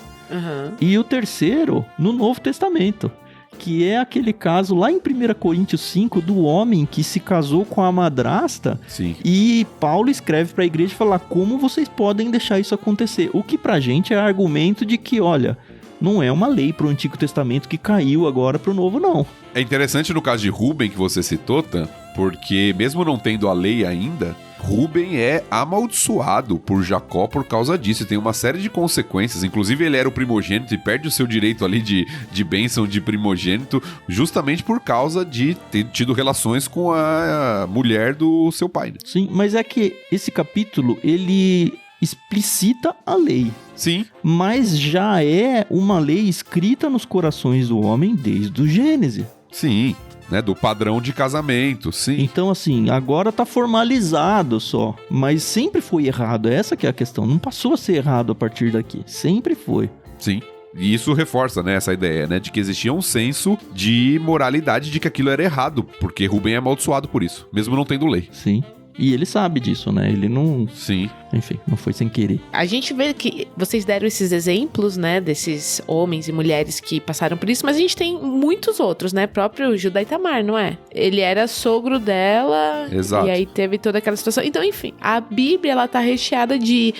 E o terceiro, no Novo Testamento, que é aquele caso lá em 1 Coríntios 5 do homem que se casou com a madrasta. Sim. E Paulo escreve para a igreja e fala: como vocês podem deixar isso acontecer? O que pra gente é argumento de que, olha, não é uma lei pro Antigo Testamento que caiu agora pro Novo, não. É interessante no caso de Rúben que você citou, Tan, porque mesmo não tendo a lei ainda, Rúben é amaldiçoado por Jacó por causa disso. Tem uma série de consequências. Inclusive, ele era o primogênito e perde o seu direito ali de bênção de primogênito justamente por causa de ter tido relações com a mulher do seu pai. Né? Sim, mas é que esse capítulo, ele explicita a lei. Sim. Mas já é uma lei escrita nos corações do homem desde o Gênesis. Sim, né? Do padrão de casamento, sim. Então, assim, agora tá formalizado só. Mas sempre foi errado. Essa que é a questão. Não passou a ser errado a partir daqui. Sempre foi. Sim. E isso reforça, né, essa ideia, né, de que existia um senso de moralidade de que aquilo era errado, porque Rubem é amaldiçoado por isso, mesmo não tendo lei. Sim. E ele sabe disso, né? Ele não... Sim. Enfim, não foi sem querer. A gente vê que vocês deram esses exemplos, né, desses homens e mulheres que passaram por isso, mas a gente tem muitos outros, né? Próprio Judá e Tamar, não é? Ele era sogro dela. Exato. E aí teve toda aquela situação. Então, enfim, a Bíblia, ela tá recheada de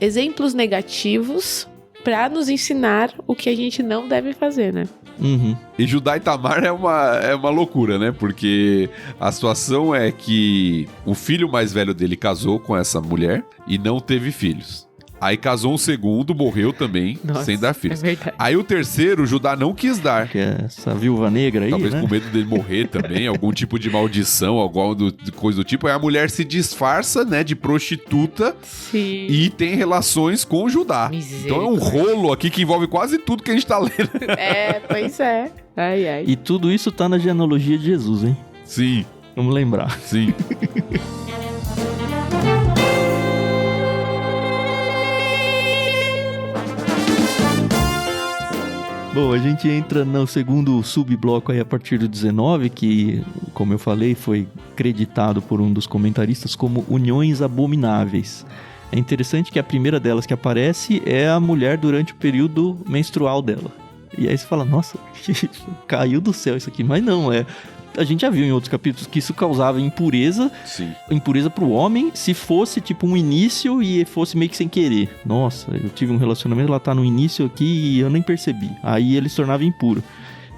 exemplos negativos pra nos ensinar o que a gente não deve fazer, né? Uhum. E Judá e Tamar é uma loucura, né? Porque a situação é que o filho mais velho dele casou com essa mulher e não teve filhos. Aí casou um segundo, morreu também, Nossa, sem dar filhos. é verdade. Aí o terceiro, Judá não quis dar. Que é essa viúva negra aí, Talvez né? com medo dele morrer também, algum tipo de maldição, alguma coisa do tipo. Aí a mulher se disfarça, né, de prostituta. Sim. E tem relações com Judá. Então é um rolo aqui que envolve quase tudo que a gente tá lendo. É, pois é. Ai, ai. E tudo isso tá na genealogia de Jesus, hein? Sim, Vamos lembrar. sim. Bom, a gente entra no segundo subbloco aí a partir do 19, que, como eu falei, foi creditado por um dos comentaristas como uniões abomináveis. É interessante que a primeira delas que aparece é a mulher durante o período menstrual dela. E aí você fala, nossa, caiu do céu isso aqui. Mas não, a gente já viu em outros capítulos que isso causava impureza. Sim. Impureza pro homem, se fosse tipo um início e fosse meio que sem querer. Nossa, eu tive um relacionamento, ela tá no início aqui e eu nem percebi. Aí ele se tornava impuro.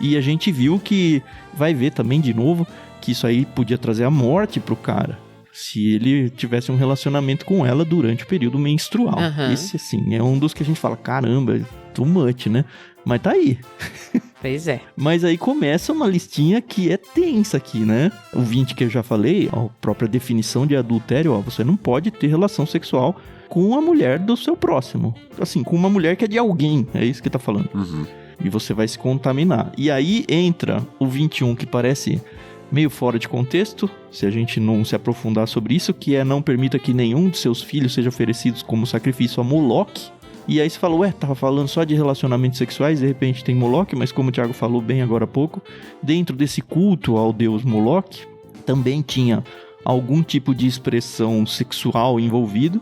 E a gente viu que, vai ver também de novo, que isso aí podia trazer a morte pro cara. Se ele tivesse um relacionamento com ela durante o período menstrual. Uhum. Esse, assim, é um dos que a gente fala, caramba, too much, né? Mas tá aí. Pois é. Mas aí começa uma listinha que é tensa aqui, né? O 20 que eu já falei, a própria definição de adultério, ó, você não pode ter relação sexual com a mulher do seu próximo. Assim, com uma mulher que é de alguém, é isso que tá falando. Uhum. E você vai se contaminar. E aí entra o 21, que parece meio fora de contexto, se a gente não se aprofundar sobre isso, que é não permita que nenhum de seus filhos seja oferecido como sacrifício a Moloque. E aí você falou, tava falando só de relacionamentos sexuais, de repente tem Moloque, mas como o Thiago falou bem agora há pouco, dentro desse culto ao deus Moloque, também tinha algum tipo de expressão sexual envolvido,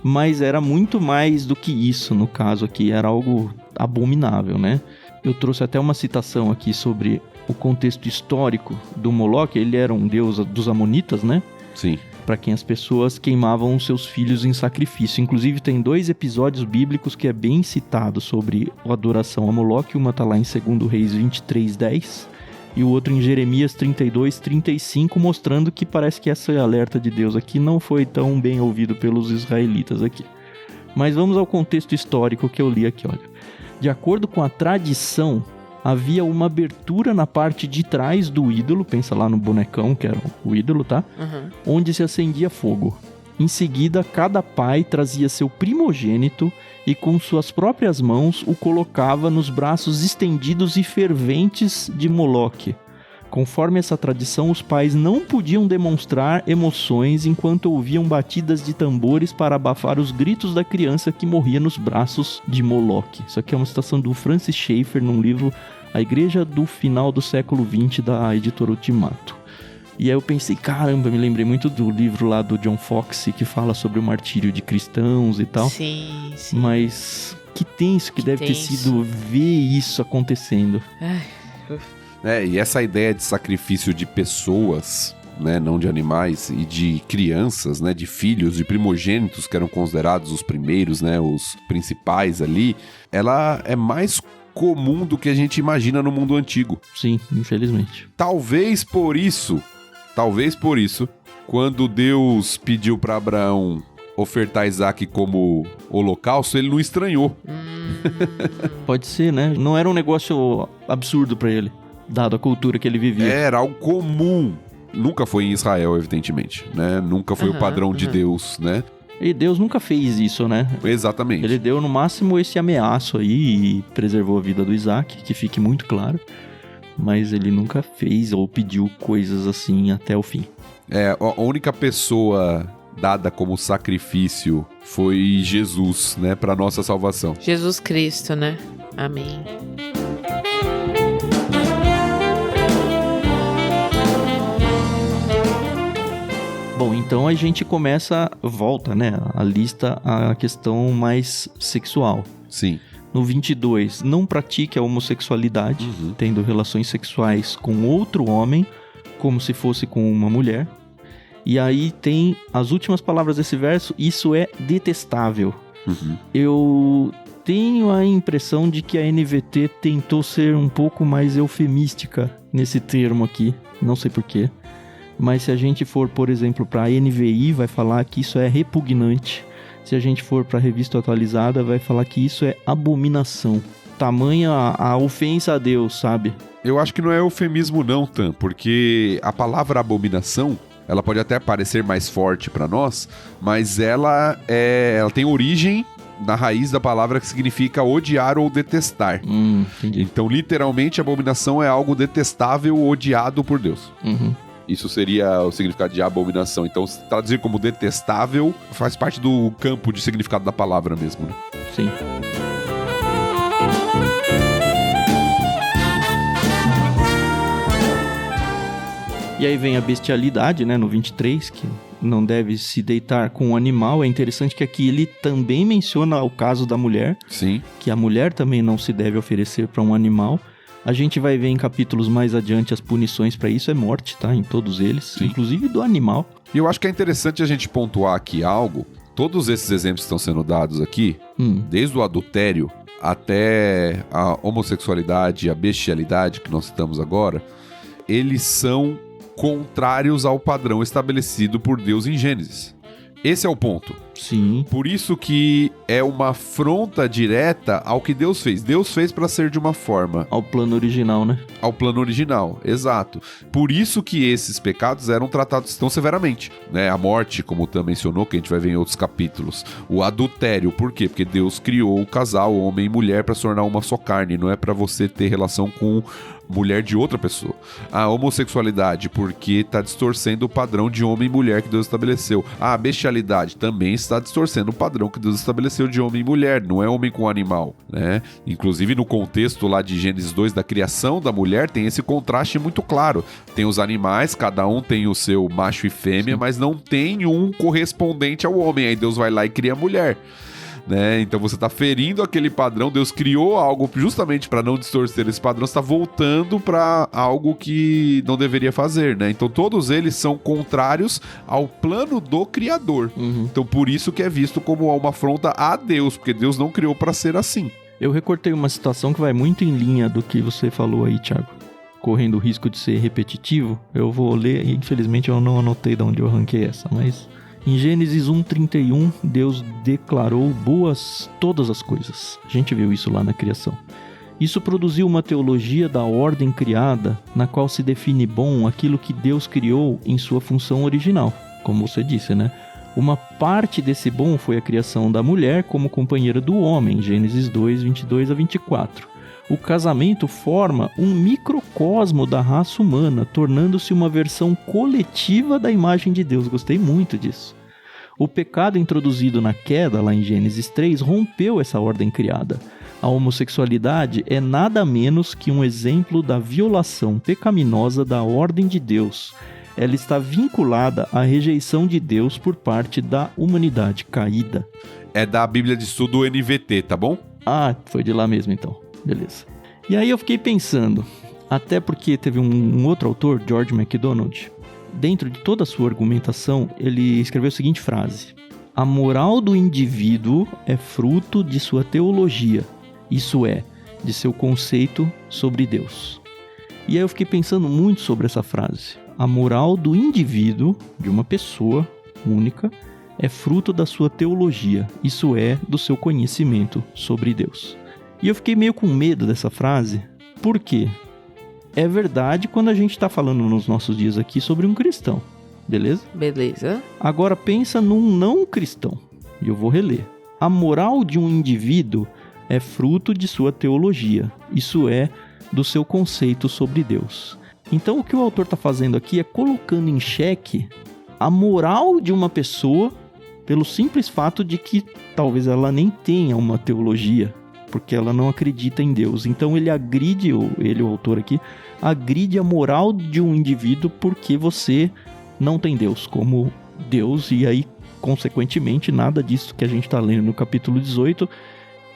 mas era muito mais do que isso, no caso aqui, era algo abominável, né? Eu trouxe até uma citação aqui sobre o contexto histórico do Moloque, ele era um deus dos Amonitas, né? Sim. Para quem as pessoas queimavam seus filhos em sacrifício. Inclusive tem 2 episódios bíblicos que é bem citado sobre a adoração a Moloque. Uma tá lá em 2 Reis 23:10 e o outro em Jeremias 32:35, mostrando que parece que esse alerta de Deus aqui não foi tão bem ouvido pelos israelitas aqui. Mas vamos ao contexto histórico que eu li aqui, olha. De acordo com a tradição, havia uma abertura na parte de trás do ídolo, pensa lá no bonecão que era o ídolo, tá? Uhum. Onde se acendia fogo. Em seguida, cada pai trazia seu primogênito e com suas próprias mãos o colocava nos braços estendidos e ferventes de Moloque. Conforme essa tradição, os pais não podiam demonstrar emoções enquanto ouviam batidas de tambores para abafar os gritos da criança que morria nos braços de Moloque. Isso aqui é uma citação do Francis Schaeffer num livro A Igreja do Final do Século XX, da editora Ultimato. E aí eu pensei, caramba, me lembrei muito do livro lá do John Foxe, que fala sobre o martírio de cristãos e tal. Sim, sim. Mas que tenso que deve ter sido ver isso acontecendo. E essa ideia de sacrifício de pessoas, né, não de animais, e de crianças, né, de filhos, de primogênitos que eram considerados os primeiros, né, os principais ali, ela é mais comum do que a gente imagina no mundo antigo. Sim, infelizmente. Talvez por isso, quando Deus pediu para Abraão ofertar Isaac como holocausto, ele não estranhou. Pode ser, né? Não era um negócio absurdo para ele, dado a cultura que ele vivia. Era algo comum. Nunca foi em Israel, evidentemente, né? Nunca foi o padrão de Deus, né? E Deus nunca fez isso, né? Exatamente. Ele deu no máximo esse ameaço aí e preservou a vida do Isaac, que fique muito claro. Mas ele nunca fez ou pediu coisas assim até o fim. A única pessoa dada como sacrifício foi Jesus, né? Para nossa salvação. Jesus Cristo, né? Amém. Bom, então a gente volta, né? A lista à questão mais sexual. Sim. No 22, não pratique a homossexualidade, tendo relações sexuais com outro homem, como se fosse com uma mulher. E aí tem as últimas palavras desse verso, isso é detestável. Eu tenho a impressão de que a NVT tentou ser um pouco mais eufemística nesse termo aqui, não sei porquê. Mas se a gente for, por exemplo, para a NVI, vai falar que isso é repugnante. Se a gente for para a revista atualizada, vai falar que isso é abominação. Tamanha a ofensa a Deus, sabe? Eu acho que não é eufemismo não, Tan, porque a palavra abominação, ela pode até parecer mais forte para nós, mas ela tem origem na raiz da palavra que significa odiar ou detestar. Entendi. Então, literalmente, abominação é algo detestável, odiado por Deus. Isso seria o significado de abominação. Então, traduzir como detestável faz parte do campo de significado da palavra mesmo, né? Sim. E aí vem a bestialidade, né, no 23, que não deve se deitar com um animal. É interessante que aqui ele também menciona o caso da mulher. Sim. Que a mulher também não se deve oferecer para um animal. A gente vai ver em capítulos mais adiante as punições para isso, é morte, tá? Em todos eles, sim, inclusive do animal. E eu acho que é interessante a gente pontuar aqui algo. Todos esses exemplos que estão sendo dados aqui, desde o adultério até a homossexualidade e a bestialidade que nós citamos agora, eles são contrários ao padrão estabelecido por Deus em Gênesis. Esse é o ponto. Sim. Por isso que é uma afronta direta ao que Deus fez. Deus fez para ser de uma forma. Ao plano original, né? Ao plano original, exato. Por isso que esses pecados eram tratados tão severamente, né? A morte, como o Tam mencionou, que a gente vai ver em outros capítulos. O adultério, por quê? Porque Deus criou o casal, homem e mulher, para se tornar uma só carne. Não é para você ter relação com mulher de outra pessoa. A homossexualidade, porque está distorcendo o padrão de homem e mulher que Deus estabeleceu. A bestialidade também está distorcendo o padrão que Deus estabeleceu de homem e mulher, não é homem com animal, né? Inclusive no contexto lá de Gênesis 2 da criação da mulher, tem esse contraste muito claro. Tem os animais, cada um tem o seu macho e fêmea, sim, mas não tem um correspondente ao homem. Aí Deus vai lá e cria a mulher. Né? Então você está ferindo aquele padrão. Deus criou algo justamente para não distorcer esse padrão. Você está voltando para algo que não deveria fazer, né? Então todos eles são contrários ao plano do Criador. Então por isso que é visto como uma afronta a Deus, porque Deus não criou para ser assim. Eu recortei uma situação que vai muito em linha do que você falou aí, Thiago. Correndo o risco de ser repetitivo, eu vou ler. Infelizmente eu não anotei de onde eu arranquei essa, mas em Gênesis 1:31, Deus declarou boas todas as coisas. A gente viu isso lá na criação. Isso produziu uma teologia da ordem criada, na qual se define bom aquilo que Deus criou em sua função original. Como você disse, né? Uma parte desse bom foi a criação da mulher como companheira do homem, Gênesis 2:22-24. O casamento forma um microcosmo da raça humana, tornando-se uma versão coletiva da imagem de Deus. Gostei muito disso. O pecado introduzido na queda, lá em Gênesis 3, rompeu essa ordem criada. A homossexualidade é nada menos que um exemplo da violação pecaminosa da ordem de Deus. Ela está vinculada à rejeição de Deus por parte da humanidade caída. É da Bíblia de Estudo NVT, tá bom? Ah, foi de lá mesmo então. Beleza. E aí eu fiquei pensando, até porque teve um outro autor, George MacDonald, dentro de toda a sua argumentação, ele escreveu a seguinte frase: a moral do indivíduo é fruto de sua teologia, isso é, de seu conceito sobre Deus. E aí eu fiquei pensando muito sobre essa frase. A moral do indivíduo, de uma pessoa única, é fruto da sua teologia, isso é, do seu conhecimento sobre Deus. E eu fiquei meio com medo dessa frase, por quê? É verdade quando a gente está falando nos nossos dias aqui sobre um cristão, beleza? Beleza. Agora pensa num não cristão. e eu vou reler. A moral de um indivíduo é fruto de sua teologia, isso é, do seu conceito sobre Deus. Então o que o autor está fazendo aqui é colocando em xeque a moral de uma pessoa pelo simples fato de que talvez ela nem tenha uma teologia, porque ela não acredita em Deus. Então ele agride, o autor aqui, agride a moral de um indivíduo porque você não tem Deus como Deus, e aí, consequentemente, nada disso que a gente está lendo no capítulo 18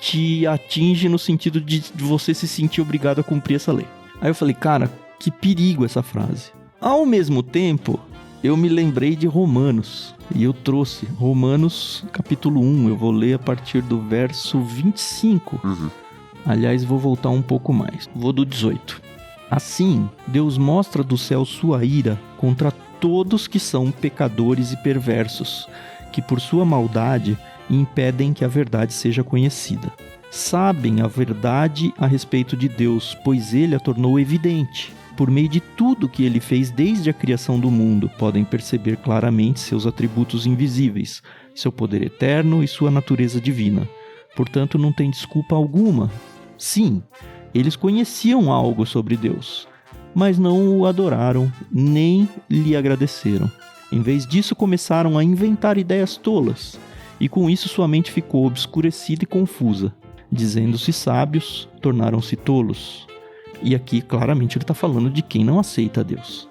te atinge no sentido de você se sentir obrigado a cumprir essa lei. Aí eu falei, cara, que perigo essa frase. Ao mesmo tempo, eu me lembrei de Romanos, e eu trouxe Romanos capítulo 1, eu vou ler a partir do verso 25. Aliás, vou voltar um pouco mais, vou do 18. Assim, Deus mostra do céu sua ira contra todos que são pecadores e perversos, que por sua maldade impedem que a verdade seja conhecida. Sabem a verdade a respeito de Deus, pois ele a tornou evidente. Por meio de tudo que ele fez desde a criação do mundo, podem perceber claramente seus atributos invisíveis, seu poder eterno e sua natureza divina. Portanto, não tem desculpa alguma. Sim, eles conheciam algo sobre Deus, mas não o adoraram, nem lhe agradeceram. Em vez disso, começaram a inventar ideias tolas, e com isso sua mente ficou obscurecida e confusa. Dizendo-se sábios, tornaram-se tolos. E aqui, claramente, ele está falando de quem não aceita Deus.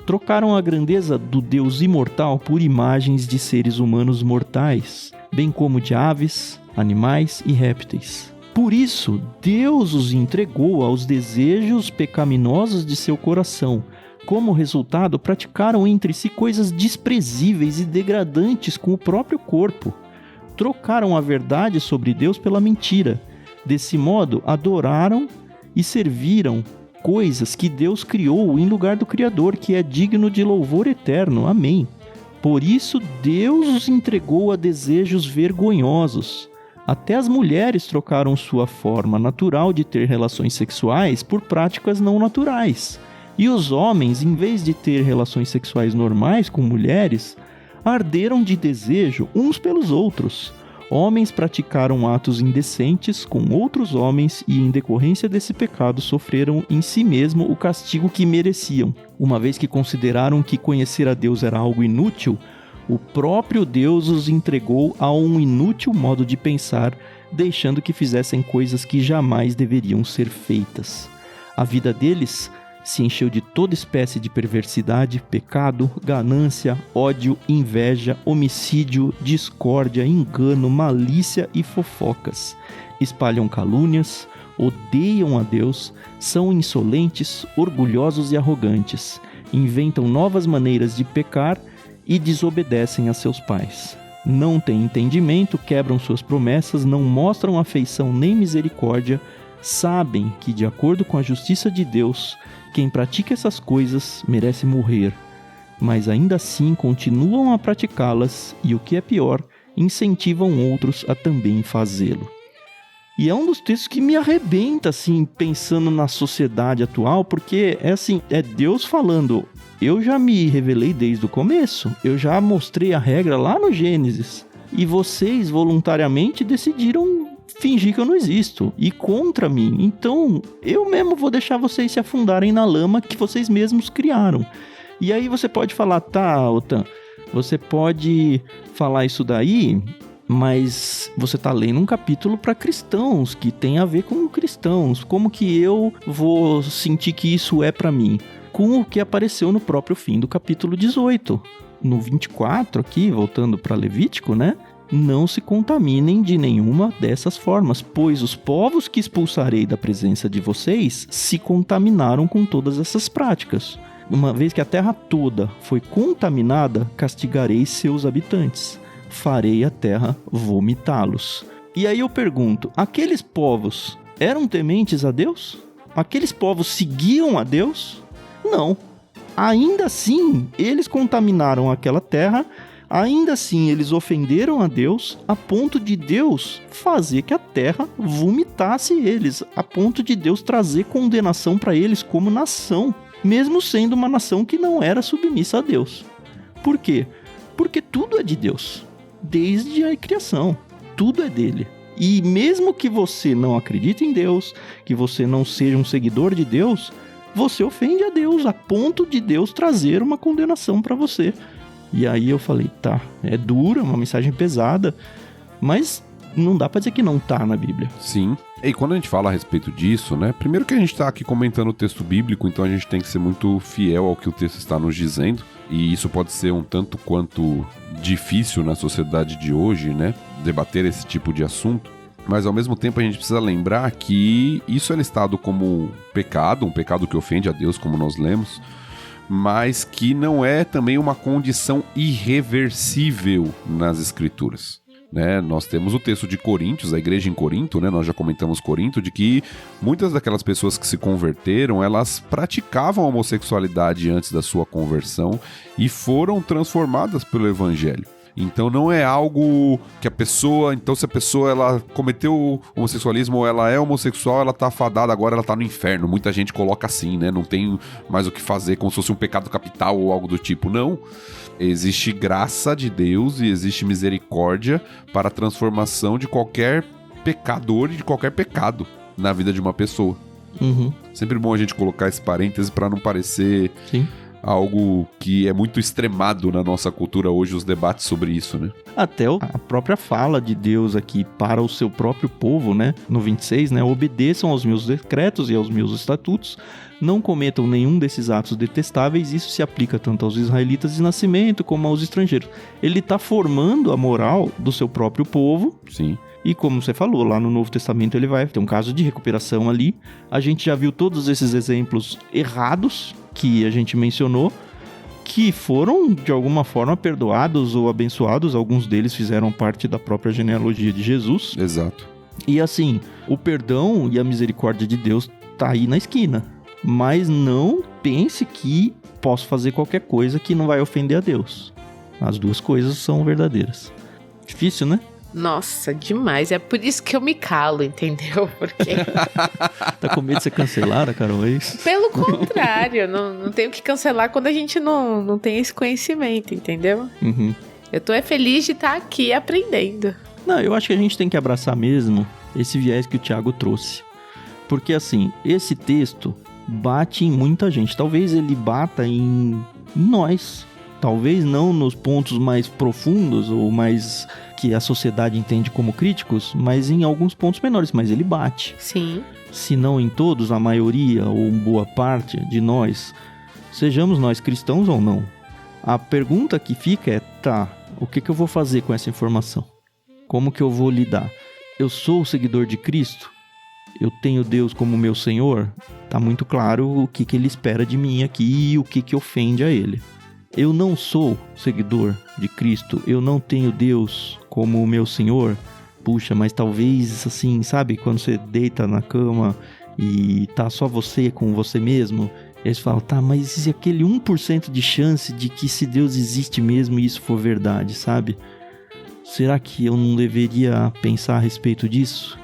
Trocaram a grandeza do Deus imortal por imagens de seres humanos mortais, bem como de aves, animais e répteis. Por isso, Deus os entregou aos desejos pecaminosos de seu coração. Como resultado, praticaram entre si coisas desprezíveis e degradantes com o próprio corpo. Trocaram a verdade sobre Deus pela mentira. Desse modo, adoraram e serviram coisas que Deus criou em lugar do Criador, que é digno de louvor eterno. Amém. Por isso, Deus os entregou a desejos vergonhosos. Até as mulheres trocaram sua forma natural de ter relações sexuais por práticas não naturais. E os homens, em vez de ter relações sexuais normais com mulheres, arderam de desejo uns pelos outros. Homens praticaram atos indecentes com outros homens e, em decorrência desse pecado, sofreram em si mesmo o castigo que mereciam. Uma vez que consideraram que conhecer a Deus era algo inútil, o próprio Deus os entregou a um inútil modo de pensar, deixando que fizessem coisas que jamais deveriam ser feitas. A vida deles se encheu de toda espécie de perversidade, pecado, ganância, ódio, inveja, homicídio, discórdia, engano, malícia e fofocas. Espalham calúnias, odeiam a Deus, são insolentes, orgulhosos e arrogantes, inventam novas maneiras de pecar e desobedecem a seus pais. Não têm entendimento, quebram suas promessas, não mostram afeição nem misericórdia, sabem que, de acordo com a justiça de Deus, quem pratica essas coisas merece morrer, mas ainda assim continuam a praticá-las e, o que é pior, incentivam outros a também fazê-lo. E é um dos textos que me arrebenta, assim, pensando na sociedade atual, porque é Deus falando: eu já me revelei desde o começo, eu já mostrei a regra lá no Gênesis, e vocês voluntariamente decidiram fingir que eu não existo, e contra mim. Então, eu mesmo vou deixar vocês se afundarem na lama que vocês mesmos criaram. E aí você pode falar, tá, Otan, você pode falar isso daí, mas você tá lendo um capítulo para cristãos, que tem a ver com cristãos. Como que eu vou sentir que isso é para mim? Com o que apareceu no próprio fim do capítulo 18. No 24 aqui, voltando para Levítico, né? Não se contaminem de nenhuma dessas formas, pois os povos que expulsarei da presença de vocês se contaminaram com todas essas práticas. Uma vez que a terra toda foi contaminada, castigarei seus habitantes. Farei a terra vomitá-los. E aí eu pergunto, aqueles povos eram tementes a Deus? Aqueles povos seguiam a Deus? Não. Ainda assim, eles contaminaram aquela terra. Ainda assim, eles ofenderam a Deus a ponto de Deus fazer que a terra vomitasse eles, a ponto de Deus trazer condenação para eles como nação, mesmo sendo uma nação que não era submissa a Deus. Por quê? Porque tudo é de Deus. desde a criação. Tudo é dele. E mesmo que você não acredite em Deus, que você não seja um seguidor de Deus, você ofende a Deus a ponto de Deus trazer uma condenação para você. E aí eu falei, tá, é dura, uma mensagem pesada, mas não dá pra dizer que não tá na Bíblia. Sim. E quando a gente fala a respeito disso, né? Primeiro que a gente tá aqui comentando o texto bíblico, então a gente tem que ser muito fiel ao que o texto está nos dizendo. E isso pode ser um tanto quanto difícil na sociedade de hoje, né? Debater esse tipo de assunto. Mas ao mesmo tempo a gente precisa lembrar que isso é listado como pecado, um pecado que ofende a Deus, como nós lemos, mas que não é também uma condição irreversível nas Escrituras. Né? Nós temos o texto de Coríntios, a igreja em Corinto, né? Nós já comentamos Corinto, de que muitas daquelas pessoas que se converteram, elas praticavam a homossexualidade antes da sua conversão e foram transformadas pelo evangelho. Então não é algo que a pessoa... Então se a pessoa ela cometeu homossexualismo ou ela é homossexual, ela tá fadada, agora ela tá no inferno. Muita gente coloca assim, né? Não tem mais o que fazer, como se fosse um pecado capital ou algo do tipo. Não. Existe graça de Deus e existe misericórdia para a transformação de qualquer pecador e de qualquer pecado na vida de uma pessoa. Uhum. Sempre bom a gente colocar esse parêntese para não parecer... Sim. Algo que é muito extremado na nossa cultura hoje, os debates sobre isso, né? Até a própria fala de Deus aqui para o seu próprio povo, né? No 26, né? Obedeçam aos meus decretos e aos meus estatutos, não cometam nenhum desses atos detestáveis. Isso se aplica tanto aos israelitas de nascimento como aos estrangeiros. Ele está formando a moral do seu próprio povo. Sim. E como você falou, lá no Novo Testamento ele vai ter um caso de recuperação ali. A gente já viu todos esses exemplos errados que a gente mencionou, que foram de alguma forma perdoados ou abençoados. Alguns deles fizeram parte da própria genealogia de Jesus. Exato. E assim, o perdão e a misericórdia de Deus tá aí na esquina. Mas não pense que posso fazer qualquer coisa que não vai ofender a Deus. As duas coisas são verdadeiras. Difícil, né? Nossa, demais. É por isso que eu me calo, entendeu? Porque... Tá com medo de ser cancelada, Carol? É isso? Pelo contrário, não tenho que cancelar quando a gente não tem esse conhecimento, entendeu? Uhum. Eu tô feliz de estar aqui aprendendo. Não, eu acho que a gente tem que abraçar mesmo esse viés que o Thiago trouxe. Porque assim, esse texto bate em muita gente. Talvez ele bata em nós. Talvez não nos pontos mais profundos ou mais que a sociedade entende como críticos, mas em alguns pontos menores, mas ele bate. Sim. Se não em todos, a maioria ou boa parte de nós, sejamos nós cristãos ou não. A pergunta que fica é, tá, o que eu vou fazer com essa informação? Como que eu vou lidar? Eu sou o seguidor de Cristo? Eu tenho Deus como meu Senhor? Tá muito claro o que ele espera de mim aqui e o que ofende a ele. Eu não sou seguidor de Cristo, eu não tenho Deus como o meu Senhor. Puxa, mas talvez assim, sabe? Quando você deita na cama e tá só você com você mesmo, eles falam, tá, mas e aquele 1% de chance de que se Deus existe mesmo e isso for verdade, sabe? Será que eu não deveria pensar a respeito disso?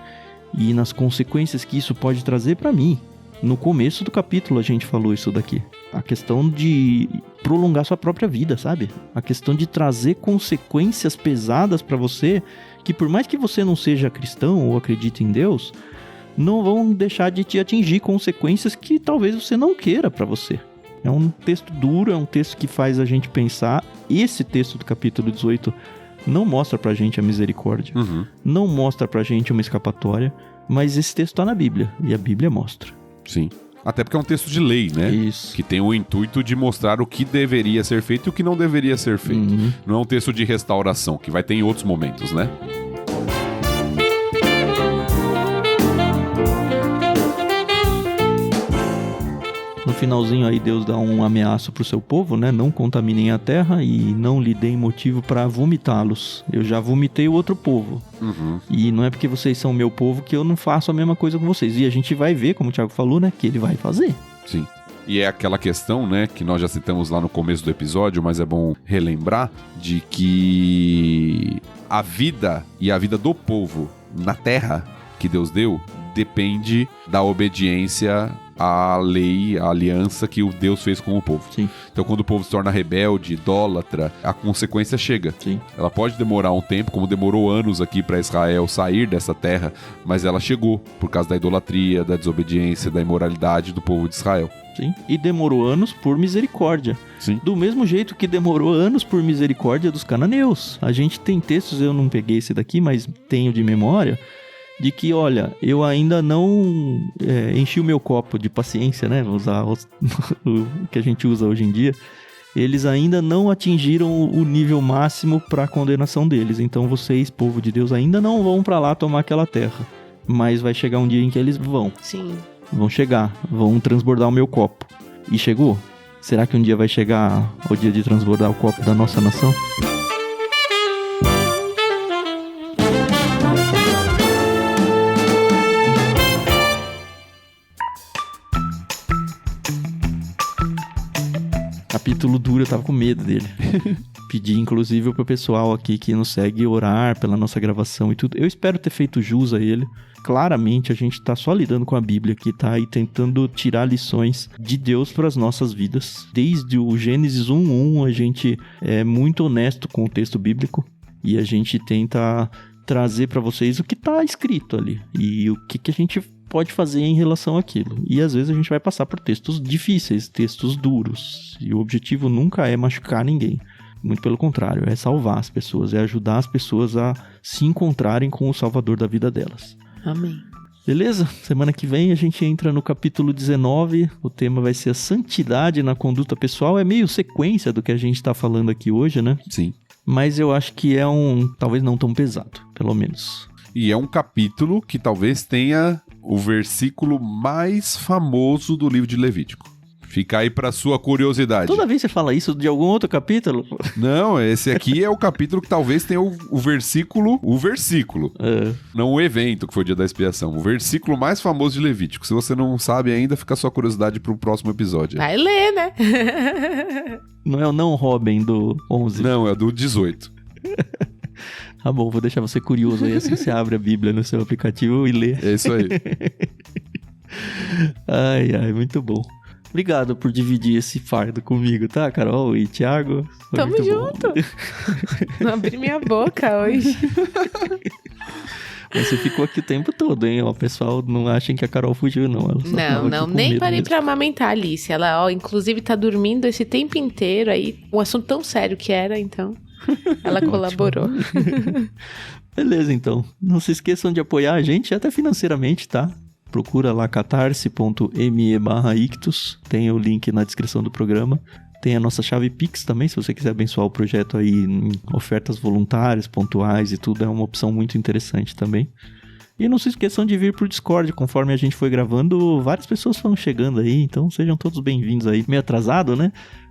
E nas consequências que isso pode trazer para mim? No começo do capítulo a gente falou isso daqui. A questão de prolongar sua própria vida, sabe? A questão de trazer consequências pesadas para você, que por mais que você não seja cristão ou acredite em Deus, não vão deixar de te atingir consequências que talvez você não queira para você. É um texto duro, é um texto que faz a gente pensar. Esse texto do capítulo 18 não mostra pra gente a misericórdia, não mostra pra gente uma escapatória, mas esse texto tá na Bíblia, e a Bíblia mostra. Sim. Até porque é um texto de lei, né? Isso. Que tem o intuito de mostrar o que deveria ser feito e o que não deveria ser feito. Não é um texto de restauração, que vai ter em outros momentos, né? No finalzinho aí Deus dá um ameaço pro seu povo, né? Não contaminem a terra e não lhe deem motivo para vomitá-los. Eu já vomitei o outro povo. E não é porque vocês são meu povo que eu não faço a mesma coisa com vocês. E a gente vai ver, como o Thiago falou, né? Que ele vai fazer. Sim. E é aquela questão, né, que nós já citamos lá no começo do episódio, mas é bom relembrar, de que a vida e a vida do povo na terra que Deus deu depende da obediência a lei, a aliança que o Deus fez com o povo. Sim. Então, quando o povo se torna rebelde, idólatra, a consequência chega. Sim. Ela pode demorar um tempo, como demorou anos aqui para Israel sair dessa terra, mas ela chegou por causa da idolatria, da desobediência, da imoralidade do povo de Israel. Sim. E demorou anos por misericórdia. Sim. Do mesmo jeito que demorou anos por misericórdia dos cananeus. A gente tem textos, eu não peguei esse daqui, mas tenho de memória, de que, olha, eu ainda não enchi o meu copo de paciência, né? Vou usar o que a gente usa hoje em dia. Eles ainda não atingiram o nível máximo para a condenação deles. Então vocês, povo de Deus, ainda não vão para lá tomar aquela terra. Mas vai chegar um dia em que eles vão. Sim. Vão chegar, vão transbordar o meu copo. E chegou? Será que um dia vai chegar o dia de transbordar o copo da nossa nação? Capítulo duro, eu tava com medo dele. Pedi, inclusive, pro pessoal aqui que nos segue orar pela nossa gravação e tudo. Eu espero ter feito jus a ele. Claramente, a gente tá só lidando com a Bíblia aqui, tá? E tentando tirar lições de Deus para as nossas vidas. Desde o Gênesis 1:1, a gente é muito honesto com o texto bíblico. E a gente tenta trazer para vocês o que tá escrito ali. E o que a gente pode fazer em relação àquilo. E às vezes a gente vai passar por textos difíceis, textos duros. E o objetivo nunca é machucar ninguém. Muito pelo contrário, é salvar as pessoas, é ajudar as pessoas a se encontrarem com o Salvador da vida delas. Amém. Beleza? Semana que vem a gente entra no capítulo 19, o tema vai ser a santidade na conduta pessoal. É meio sequência do que a gente está falando aqui hoje, né? Sim. Mas eu acho que é talvez não tão pesado, pelo menos. E é um capítulo que talvez tenha o versículo mais famoso do livro de Levítico. Fica aí pra sua curiosidade. Toda vez você fala isso de algum outro capítulo? Não, esse aqui é o capítulo que talvez tenha o versículo. O versículo. Não o evento, que foi o dia da expiação. O versículo mais famoso de Levítico. Se você não sabe ainda, fica a sua curiosidade pro próximo episódio. Vai ler, né? Não é o não Robin do 11? Não, é do 18. Tá bom, vou deixar você curioso aí, assim você abre a Bíblia no seu aplicativo e lê. É isso aí. Ai, muito bom. Obrigado por dividir esse fardo comigo, tá, Carol e Thiago? Foi Tamo muito junto. bom. Não abri minha boca hoje. Mas você ficou aqui o tempo todo, hein? O pessoal não achem que a Carol fugiu, não. Ela só tava Não, aqui com nem medo parei mesmo. pra amamentar a Alice. Ela, inclusive, tá dormindo esse tempo inteiro aí. Um assunto tão sério que era, então. Ela colaborou. Beleza, então. Não se esqueçam de apoiar a gente, até financeiramente, tá? Procura lá catarse.me/ictus. Tem o link na descrição do programa. Tem a nossa chave Pix também, se você quiser abençoar o projeto aí em ofertas voluntárias, pontuais e tudo. É uma opção muito interessante também. E não se esqueçam de vir pro Discord. Conforme a gente foi gravando, várias pessoas foram chegando aí. Então sejam todos bem-vindos aí. Meio atrasado, né?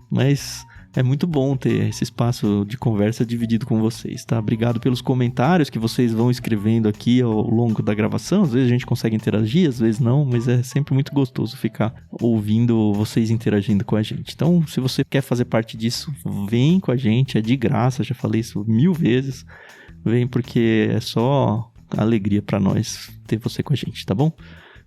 Mas é muito bom ter esse espaço de conversa dividido com vocês, tá? Obrigado pelos comentários que vocês vão escrevendo aqui ao longo da gravação. Às vezes a gente consegue interagir, às vezes não, mas é sempre muito gostoso ficar ouvindo vocês interagindo com a gente. Então, se você quer fazer parte disso, vem com a gente, é de graça, já falei isso 1000 vezes. Vem porque é só alegria pra nós ter você com a gente, tá bom?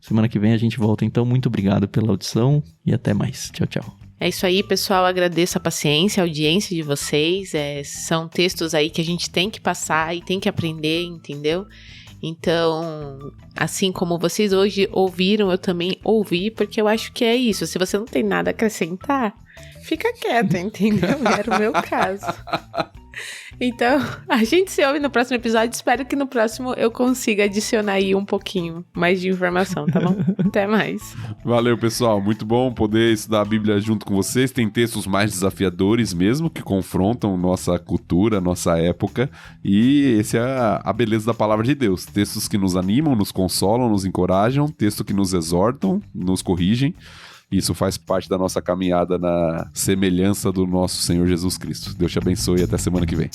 Semana que vem a gente volta, então. Muito obrigado pela audição e até mais. Tchau, tchau. É isso aí, pessoal. Agradeço a paciência, a audiência de vocês. São textos aí que a gente tem que passar e tem que aprender, entendeu? Então, assim como vocês hoje ouviram, eu também ouvi, porque eu acho que é isso. Se você não tem nada a acrescentar, fica quieto, entendeu? Era o meu caso. Então, a gente se ouve no próximo episódio. Espero que no próximo eu consiga adicionar aí um pouquinho mais de informação, tá bom? Até mais. Valeu, pessoal. Muito bom poder estudar a Bíblia junto com vocês. Tem textos mais desafiadores mesmo, que confrontam nossa cultura, nossa época. E esse é a beleza da palavra de Deus. Textos que nos animam, nos consolam, nos encorajam. Textos que nos exortam, nos corrigem. Isso faz parte da nossa caminhada na semelhança do nosso Senhor Jesus Cristo. Deus te abençoe e até semana que vem.